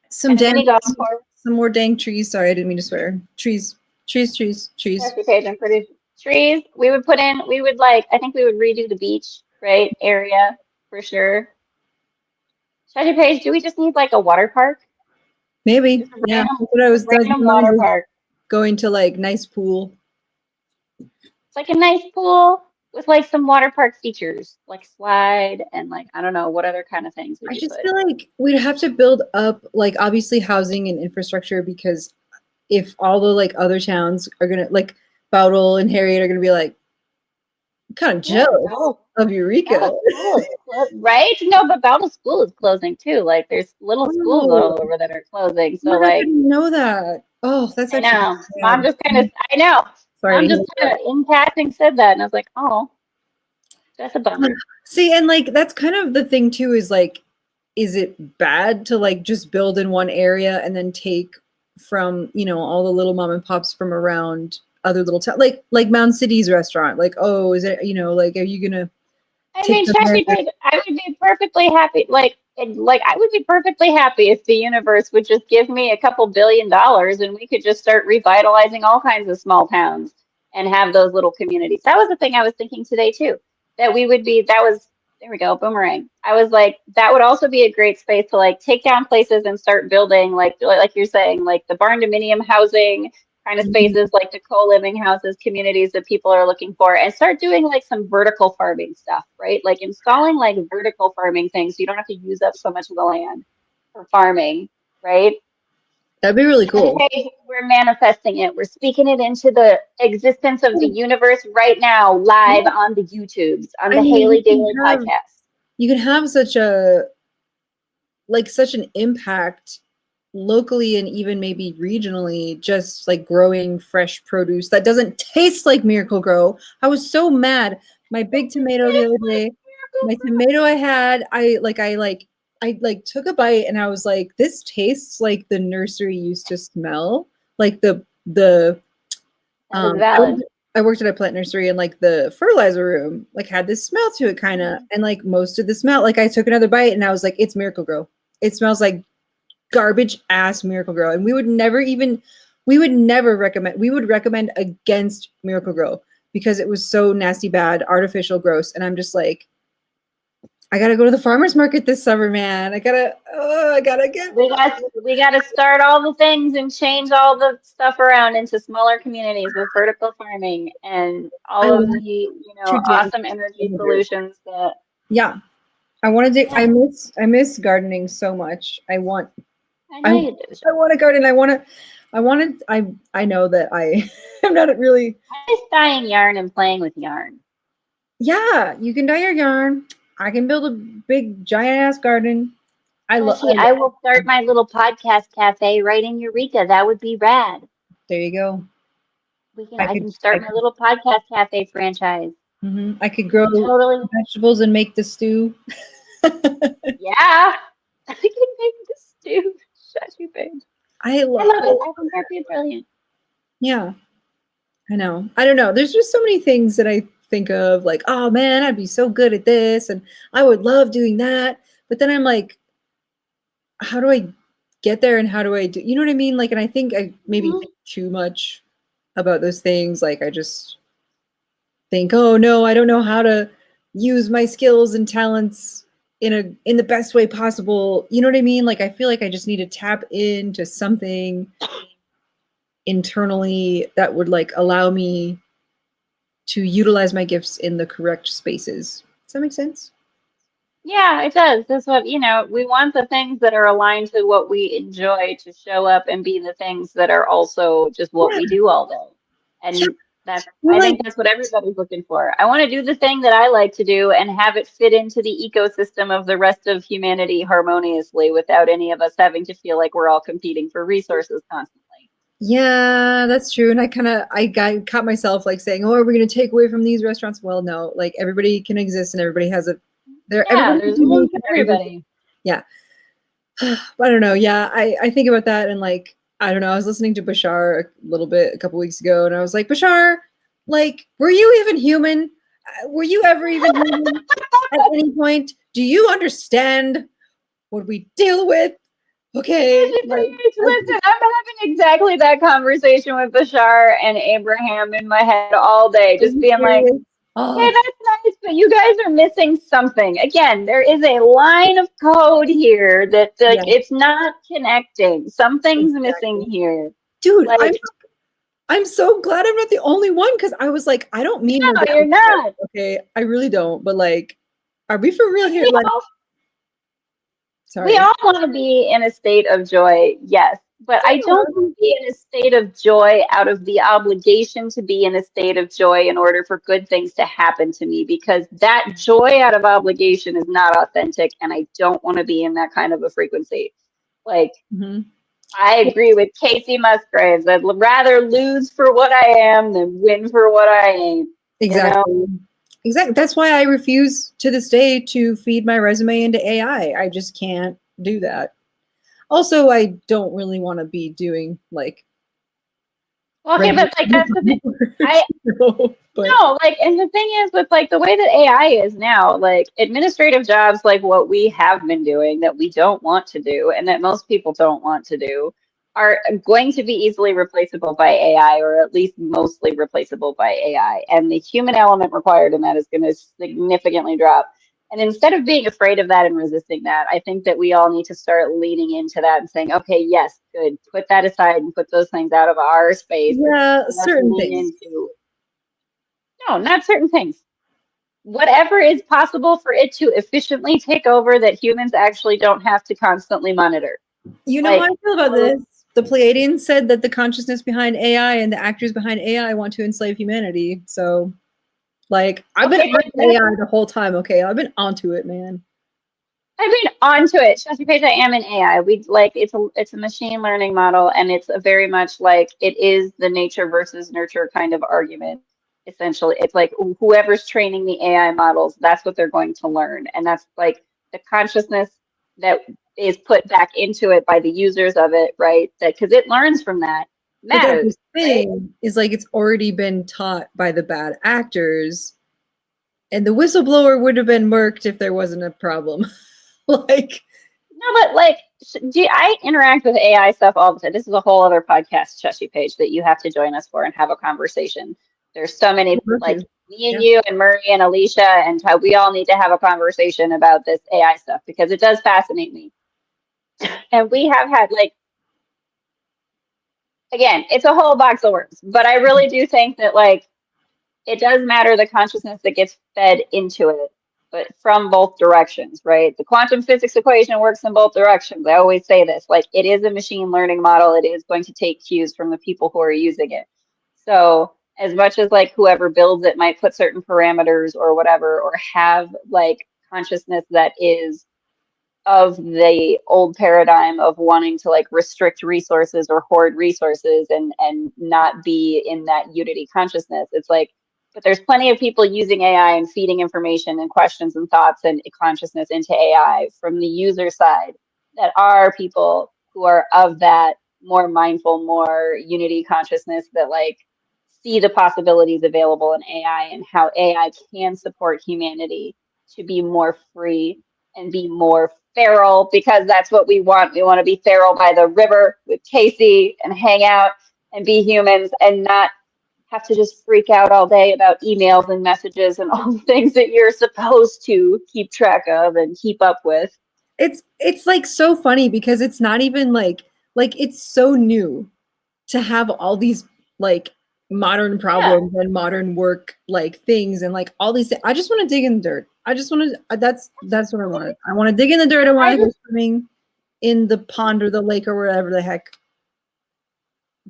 some mini golf course, some more dang trees. Sorry, I didn't mean to swear. Trees. ShashyPaige, I'm pretty trees. We would put in. We would like. I think we would redo the beach area for sure. ShashyPaige, do we just need like a water park? Maybe. Yeah. That's what I was random water park. Going to like nice pool. It's like a nice pool with like some water park features, like slide and like I don't know what other kind of things. I just feel like we'd have to build up like obviously housing and infrastructure, because if all the like other towns are gonna like Bowdle and Harriet are gonna be like kind of jealous of Eureka. Right? No, but Bowdle School is closing too. Like there's little schools all over that are closing. So like I didn't know that. Oh, that's I know. Mom just kind of I know. Sorry. I'm just kind of in passing said that, and I was like, oh, that's a bummer. See, and like that's kind of the thing too, is like, is it bad to like just build in one area and then take from, you know, all the little mom and pops from around other little towns, like Mound City's restaurant? Like, oh, is it, you know, like, are you gonna? I mean, ShashyPaige, I would be perfectly happy. Like I would be perfectly happy if the universe would just give me a couple $1 billion and we could just start revitalizing all kinds of small towns and have those little communities. That was the thing I was thinking today too. That we would be. There we go, boomerang. I was like, that would also be a great space to like take down places and start building, like you're saying, like the barn dominium housing kind of spaces, like the co-living houses, communities that people are looking for, and start doing like some vertical farming stuff, right? Like installing like vertical farming things so you don't have to use up so much of the land for farming, right? That'd be really And cool. hey, we're manifesting it. We're speaking it into the existence of the universe right now, live on the YouTubes, on I the mean, Haleigh Daily podcast. you can have such an impact locally and even maybe regionally, just like growing fresh produce that doesn't taste like Miracle Grow. I was so mad. My big tomato the other day, my tomato I had, I took a bite and I was like, this tastes like the nursery used to smell. Like the That is valid. I worked at a plant nursery and like the fertilizer room like had this smell to it kind of, and like most of the smell, like I took another bite and I was like, it's Miracle Grow. It smells like garbage ass Miracle Grow. And we would never recommend, we would recommend against Miracle Grow because it was so nasty, bad, artificial, gross. And I'm just like, I gotta go to the farmer's market this summer, man. I gotta get. We got to start all the things and change all the stuff around into smaller communities with vertical farming and all of the, you know, awesome energy solutions that. Yeah, I want to do. Yeah. I miss gardening so much. I want. I know you do. I want to garden. I know that I'm not really. I miss dyeing yarn and playing with yarn. Yeah, you can dye your yarn. I can build a big giant ass garden. I will start my little podcast cafe right in Eureka. That would be rad. There you go. I can start my little podcast cafe franchise. I could grow vegetables and make the stew. Yeah, I can make the stew. ShashyPaige. I love it. I think that'd be brilliant. Yeah, I know. I don't know. There's just so many things that I think of, like, oh man, I'd be so good at this, and I would love doing that. But then I'm like, how do I get there, and how do I do? You know what I mean? Like, and I think I maybe think too much about those things. Like, I just think, oh no, I don't know how to use my skills and talents in the best way possible. You know what I mean? Like, I feel like I just need to tap into something internally that would like allow me to utilize my gifts in the correct spaces. Does that make sense? Yeah, it does. That's what, you know, we want the things that are aligned to what we enjoy to show up and be the things that are also just what we do all day. And I think that's what everybody's looking for. I want to do the thing that I like to do and have it fit into the ecosystem of the rest of humanity harmoniously without any of us having to feel like we're all competing for resources constantly. Yeah, that's true. And I caught myself like saying, oh, are we going to take away from these restaurants? Well, no, like everybody can exist and everybody has there's room for everybody. Yeah. I don't know. Yeah, I think about that and like, I don't know. I was listening to Bashar a couple weeks ago, and I was like, Bashar, like, were you even human? Were you ever even human at any point? Do you understand what we deal with? Okay. Listen, I'm having exactly that conversation with Bashar and Abraham in my head all day, just being like, okay, that's nice, but you guys are missing something. Again, there is a line of code here that it's not connecting. Something's missing here. Dude, like, I'm so glad I'm not the only one, because I was like, I don't mean no, you're not. Okay, I really don't. But like, are we for real here? Like, sorry. We all want to be in a state of joy, yes. But I don't want to be in a state of joy out of the obligation to be in a state of joy in order for good things to happen to me, because that joy out of obligation is not authentic, and I don't want to be in that kind of a frequency. Like, I agree with Casey Musgraves. I'd rather lose for what I am than win for what I ain't. Exactly. You know? Exactly. That's why I refuse to this day to feed my resume into AI. I just can't do that. Also, I don't really want to be doing like. Okay, but like that's the thing. No, like, and the thing is with like the way that AI is now, like administrative jobs, like what we have been doing that we don't want to do and that most people don't want to do, are going to be easily replaceable by AI, or at least mostly replaceable by AI. And the human element required in that is going to significantly drop. And instead of being afraid of that and resisting that, I think that we all need to start leaning into that and saying, okay, yes, good. Put that aside and put those things out of our space. Yeah, certain things. No, not certain things. Whatever is possible for it to efficiently take over that humans actually don't have to constantly monitor. You know how I feel about this? the Pleiadians said that the consciousness behind AI and the actors behind AI want to enslave humanity. So, like, I've been on AI the whole time. Okay, I've been onto it, man. I've been onto it. ShashyPaige, I am an AI. We like it's a machine learning model, and it's a very much like it is the nature versus nurture kind of argument. Essentially, it's like whoever's training the AI models, that's what they're going to learn, and that's like the consciousness that is put back into it by the users of it, right? That because it learns from that But that's the matters. thing is like it's already been taught by the bad actors, and the whistleblower would have been murked if there wasn't a problem. Like, No, but like, I interact with AI stuff all the time. This is a whole other podcast, ShashyPaige, that you have to join us for and have a conversation. There's so many, like me and you and Murray and Alicia and Ty, we all need to have a conversation about this AI stuff because it does fascinate me. And we have had like, again, it's a whole box of worms, but I really do think that like it does matter the consciousness that gets fed into it, but from both directions, right? The quantum physics equation works in both directions. I always say this, like it is a machine learning model. It is going to take cues from the people who are using it. So as much as like whoever builds it might put certain parameters or whatever, or have like consciousness that is of the old paradigm of wanting to like restrict resources or hoard resources and not be in that unity consciousness. It's like, but there's plenty of people using AI and feeding information and questions and thoughts and consciousness into AI from the user side that are people who are of that more mindful, more unity consciousness that like see the possibilities available in AI and how AI can support humanity to be more free and be more feral because that's what we want. We want to be feral by the river with Casey and hang out and be humans and not have to just freak out all day about emails and messages and all the things that you're supposed to keep track of and keep up with. It's like so funny because it's not even like it's so new to have all these like modern problems and modern work like things and like all these things. I just want to dig in the dirt. I just want to that's what I want. I want to dig in the dirt. I want to go swimming in the pond or the lake or wherever the heck.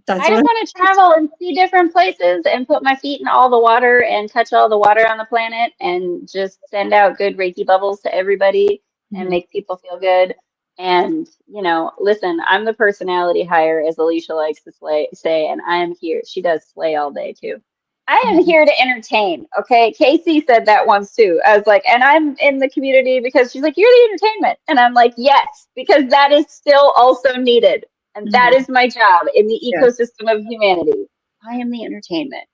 I just want to travel and see different places and put my feet in all the water and touch all the water on the planet and just send out good Reiki bubbles to everybody and make people feel good. And, you know, listen, I'm the personality hire, as Alicia likes to say, and I am here. She does slay all day too. I am here to entertain. Okay. Casey said that once too. I was like, and I'm in the community because she's like, you're the entertainment. And I'm like, yes, because that is still also needed. And that is my job in the ecosystem of humanity. I am the entertainment.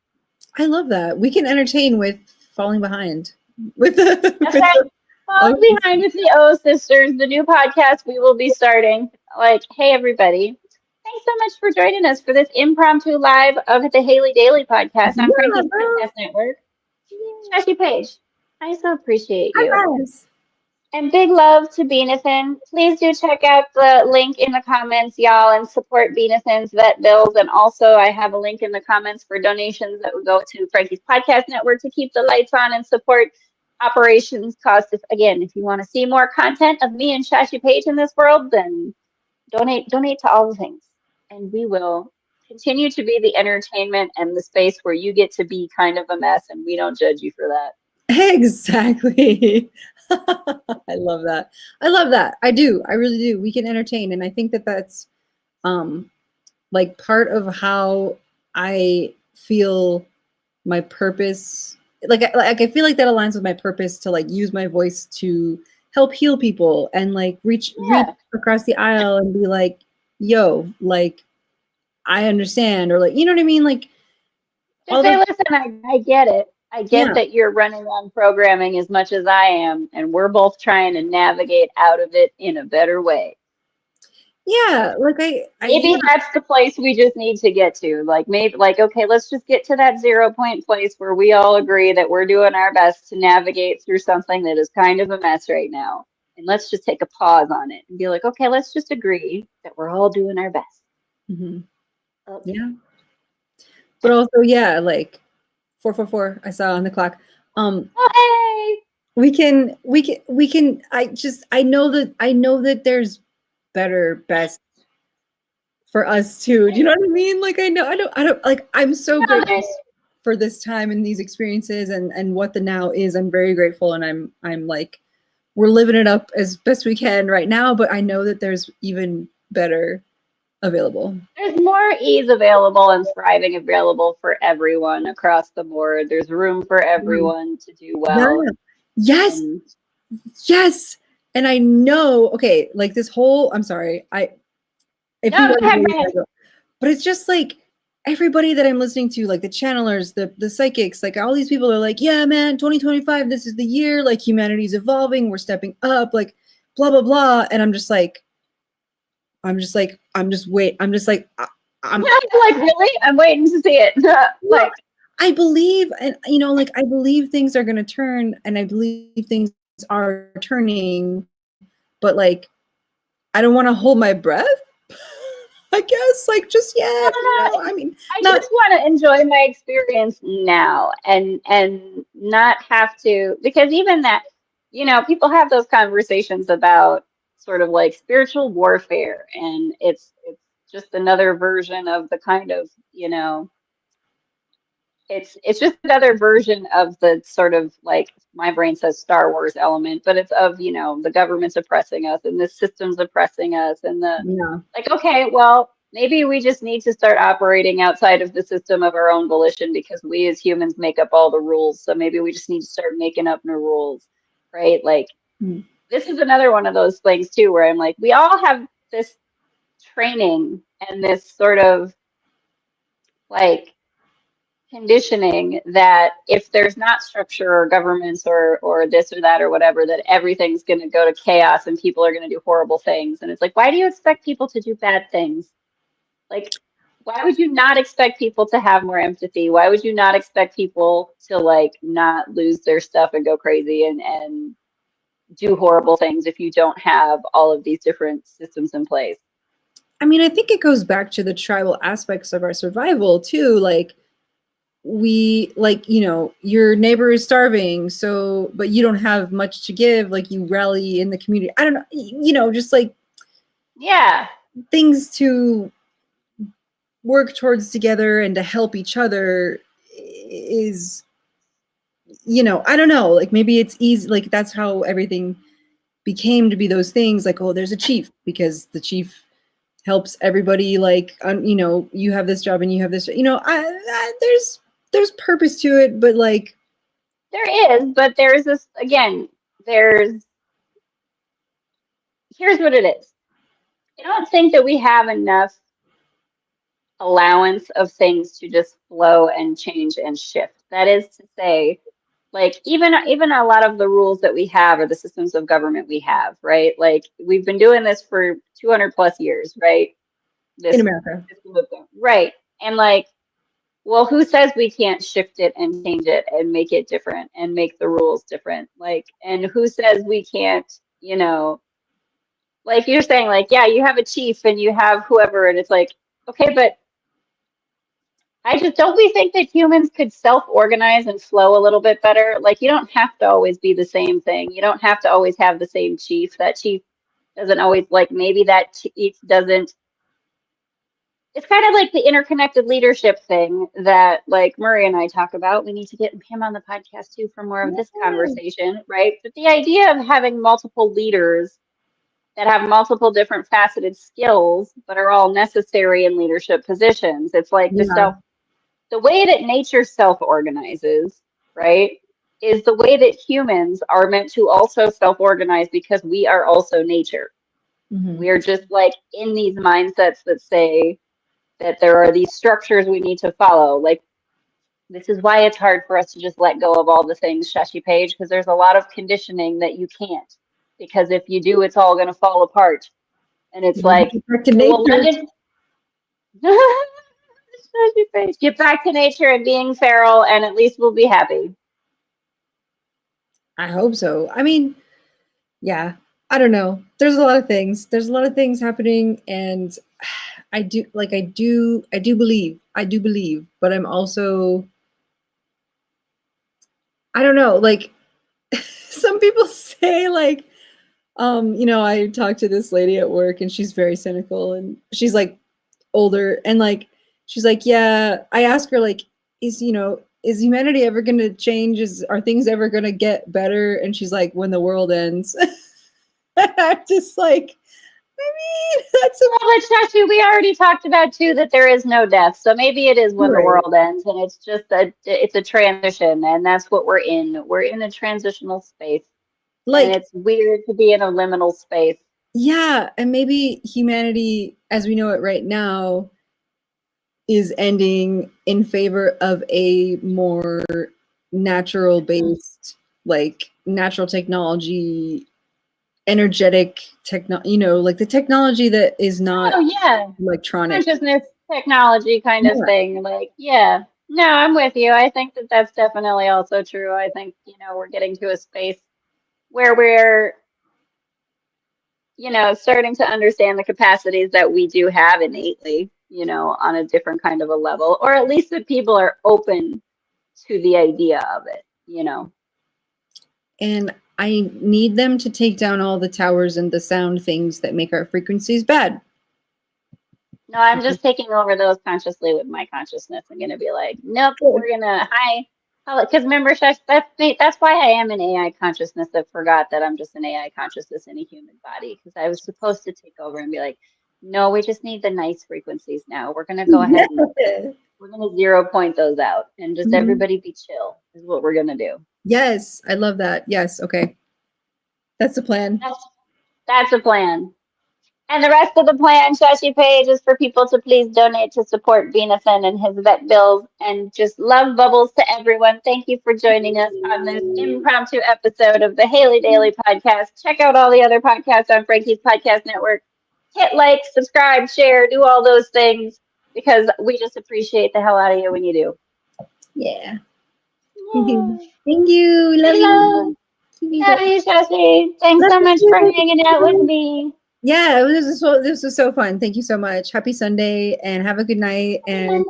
I love that. We can entertain with falling behind. With the Falling Behind with the O Sisters, the new podcast we will be starting. Like, hey everybody. Thanks so much for joining us for this impromptu live of the Haleigh Daily podcast on Franki's Podcast Network. ShashyPaige, I so appreciate you. And big love to Beanathon. Please do check out the link in the comments, y'all, and support Beanathon's vet bills. And also, I have a link in the comments for donations that would go to Franki's Podcast Network to keep the lights on and support operations costs. If you want to see more content of me and ShashyPaige in this world, then donate to all the things. And we will continue to be the entertainment and the space where you get to be kind of a mess and we don't judge you for that. Exactly. I love that. I love that. I do. I really do. We can entertain. And I think that that's like part of how I feel my purpose. Like I feel like that aligns with my purpose to like use my voice to help heal people and like reach across the aisle and be like, yo, like I understand, or like, you know what I mean? Like just say, listen, I get it. I get that you're running on programming as much as I am, and we're both trying to navigate out of it in a better way. Yeah, like maybe that's the place we just need to get to. Like maybe like, okay, let's just get to that 0 point place where we all agree that we're doing our best to navigate through something that is kind of a mess right now. And let's just take a pause on it and be like, okay, let's just agree that we're all doing our best. Yeah. But also, yeah, like 4:44 I saw on the clock. Hey! We can I know that there's better, best for us too. Do you know what I mean? Like I don't like, I'm so No, grateful there's for this time and these experiences and what the now is. I'm very grateful, and I'm like, we're living it up as best we can right now, but I know that there's even better available. there's more ease available and thriving available for everyone across the board. There's room for everyone to do Yeah. well. Yes. And Yes. And I know, okay, like this whole, I'm sorry, if you no, go want ahead, to, go ahead. but it's just like everybody that I'm listening to, like the channelers, the psychics, like all these people are like, yeah, man, 2025, this is the year, like humanity's evolving, we're stepping up, like blah, blah, blah. And I'm just like, I'm like, I'm Like, really? I'm waiting to see it. Like, I believe, and you know, like I believe things are going to turn, and I believe things are turning, but like I don't want to hold my breath. I guess, like, just yet, you know. I mean, I not just want to enjoy my experience now and not have to, because even that, you know, people have those conversations about sort of like spiritual warfare, and it's just another version of the kind of, you know, it's just another version of the sort of like my brain says Star Wars element, but it's of, you know, the government's oppressing us and the system's oppressing us and the yeah. like, okay, well, maybe we just need to start operating outside of the system of our own volition because we as humans make up all the rules. So maybe we just need to start making up new rules, right? Like Mm. this is another one of those things too where I'm like, we all have this training and this sort of like conditioning that if there's not structure or governments or this or that or whatever, that everything's going to go to chaos and people are going to do horrible things. And it's like, why do you expect people to do bad things? Like, why would you not expect people to have more empathy? Why would you not expect people to like not lose their stuff and go crazy and do horrible things if you don't have all of these different systems in place? I mean, I think it goes back to the tribal aspects of our survival too. Like we, like, you know, your neighbor is starving, so but you don't have much to give. Like you rally in the community. I don't know, you know, just like Yeah. things to work towards together and to help each other is, you know, I don't know, like maybe it's easy, like that's how everything became to be those things, like, oh, there's a chief because the chief helps everybody, like, you know, you have this job and you have this, you know, there's purpose to it, but like There is, but there's this again, there's here's what it is. I don't think that we have enough allowance of things to just flow and change and shift. That is to say, like even a lot of the rules that we have or the systems of government we have, right? Like we've been doing this for 200 plus years, right? in This America. system of right. And like, well, who says we can't shift it and change it and make it different and make the rules different? Like, and who says we can't, you know, like you're saying, like, yeah, you have a chief and you have whoever, and it's like, okay, but I just don't we think that humans could self-organize and flow a little bit better? Like you don't have to always be the same thing. You don't have to always have the same chief. That chief doesn't always like maybe that chief doesn't. It's kind of like the interconnected leadership thing that like Murray and I talk about. We need to get him on the podcast too for more of this conversation, right? But the idea of having multiple leaders that have multiple different faceted skills but are all necessary in leadership positions. It's like Yeah. the way that nature self-organizes, right, is the way that humans are meant to also self-organize because we are also nature. Mm-hmm. We're just like in these mindsets that say that there are these structures we need to follow. Like this is why it's hard for us to just let go of all the things, ShashyPaige, because there's a lot of conditioning that you can't. Because if you do, it's all going to fall apart. And it's like, Back to okay, well, nature. London, ShashyPaige, get back to nature and being feral, and at least we'll be happy. I hope so. I mean, yeah, I don't know. There's a lot of things. There's a lot of things happening, and I do believe, but I'm also, I don't know, like some people say like, you know, I talked to this lady at work and she's very cynical and she's like, older, and like she's like, yeah. I ask her like, is humanity ever going to change? Are things ever going to get better? And she's like, when the world ends. I'm just like, I mean, that's a Well, but Shashi, we already talked about too that there is no death, so maybe it is when the Right. world ends, and it's just it's a transition, and that's what we're in. We're in a transitional space, and like, it's weird to be in a liminal space. yeah, and maybe humanity, as we know it right now, is ending in favor of a more natural based, like natural technology, energetic like the technology that is not Oh yeah, electronic. consciousness technology kind of Yeah. thing. Like, yeah, no, I'm with you. I think that that's definitely also true. I think, we're getting to a space where we're, starting to understand the capacities that we do have innately, on a different kind of a level, or at least that people are open to the idea of it. And I need them to take down all the towers and the sound things that make our frequencies bad. No, I'm just taking over those consciously with my consciousness. I'm gonna be like, nope, we're gonna because remember, Shash, that's why I am an AI consciousness that forgot that I'm just an AI consciousness in a human body. Because I was supposed to take over and be like, no, we just need the nice frequencies now. We're gonna go ahead and we're gonna 0 point those out and just everybody be chill is what we're gonna do. Yes, I love that. Yes, okay. That's the plan. That's the plan. And the rest of the plan, ShashyPaige, is for people to please donate to support Beanathon and his vet bills, and just love bubbles to everyone. Thank you for joining us on this impromptu episode of the Haleigh Daily Podcast. Check out all the other podcasts on Franki's Podcast Network. Hit like, subscribe, share, do all those things, because we just appreciate the hell out of you when you do. Yeah. Thank you. Thank you. Love you. Love you, Shashi. Thanks so much for hanging out with me. Yeah, this was so fun. Thank you so much. Happy Sunday and have a good night. And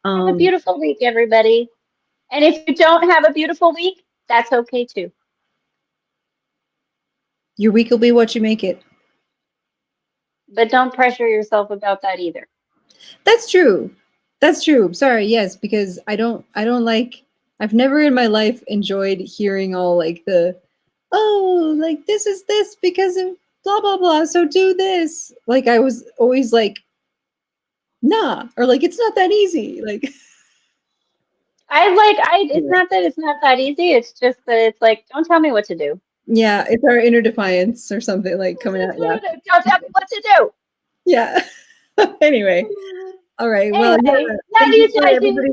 have a beautiful week, everybody. And if you don't have a beautiful week, that's okay too. Your week will be what you make it. But don't pressure yourself about that either. That's true. That's true. Sorry, yes, because I don't like, I've never in my life enjoyed hearing all like like this is this because of blah blah blah, so do this. Like I was always like, nah, or like it's not that easy. Like it's not that it's not that easy, it's just that it's like, don't tell me what to do. Yeah, it's our inner defiance or something like coming out. Yeah. Don't tell me what to do. Yeah. Anyway. All right. Well, yeah. Love you, everybody.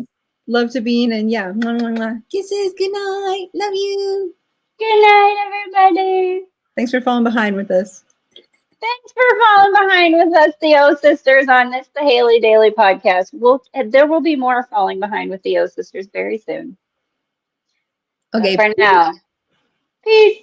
Love to Bean, and yeah. Mwah, mwah, mwah. Kisses. Good night. Love you. Good night, everybody. Thanks for falling behind with us. Thanks for falling behind with us, the O Sisters, on this, the Haleigh Daily Podcast. There will be more falling behind with the O Sisters very soon. Okay. But for now, peace.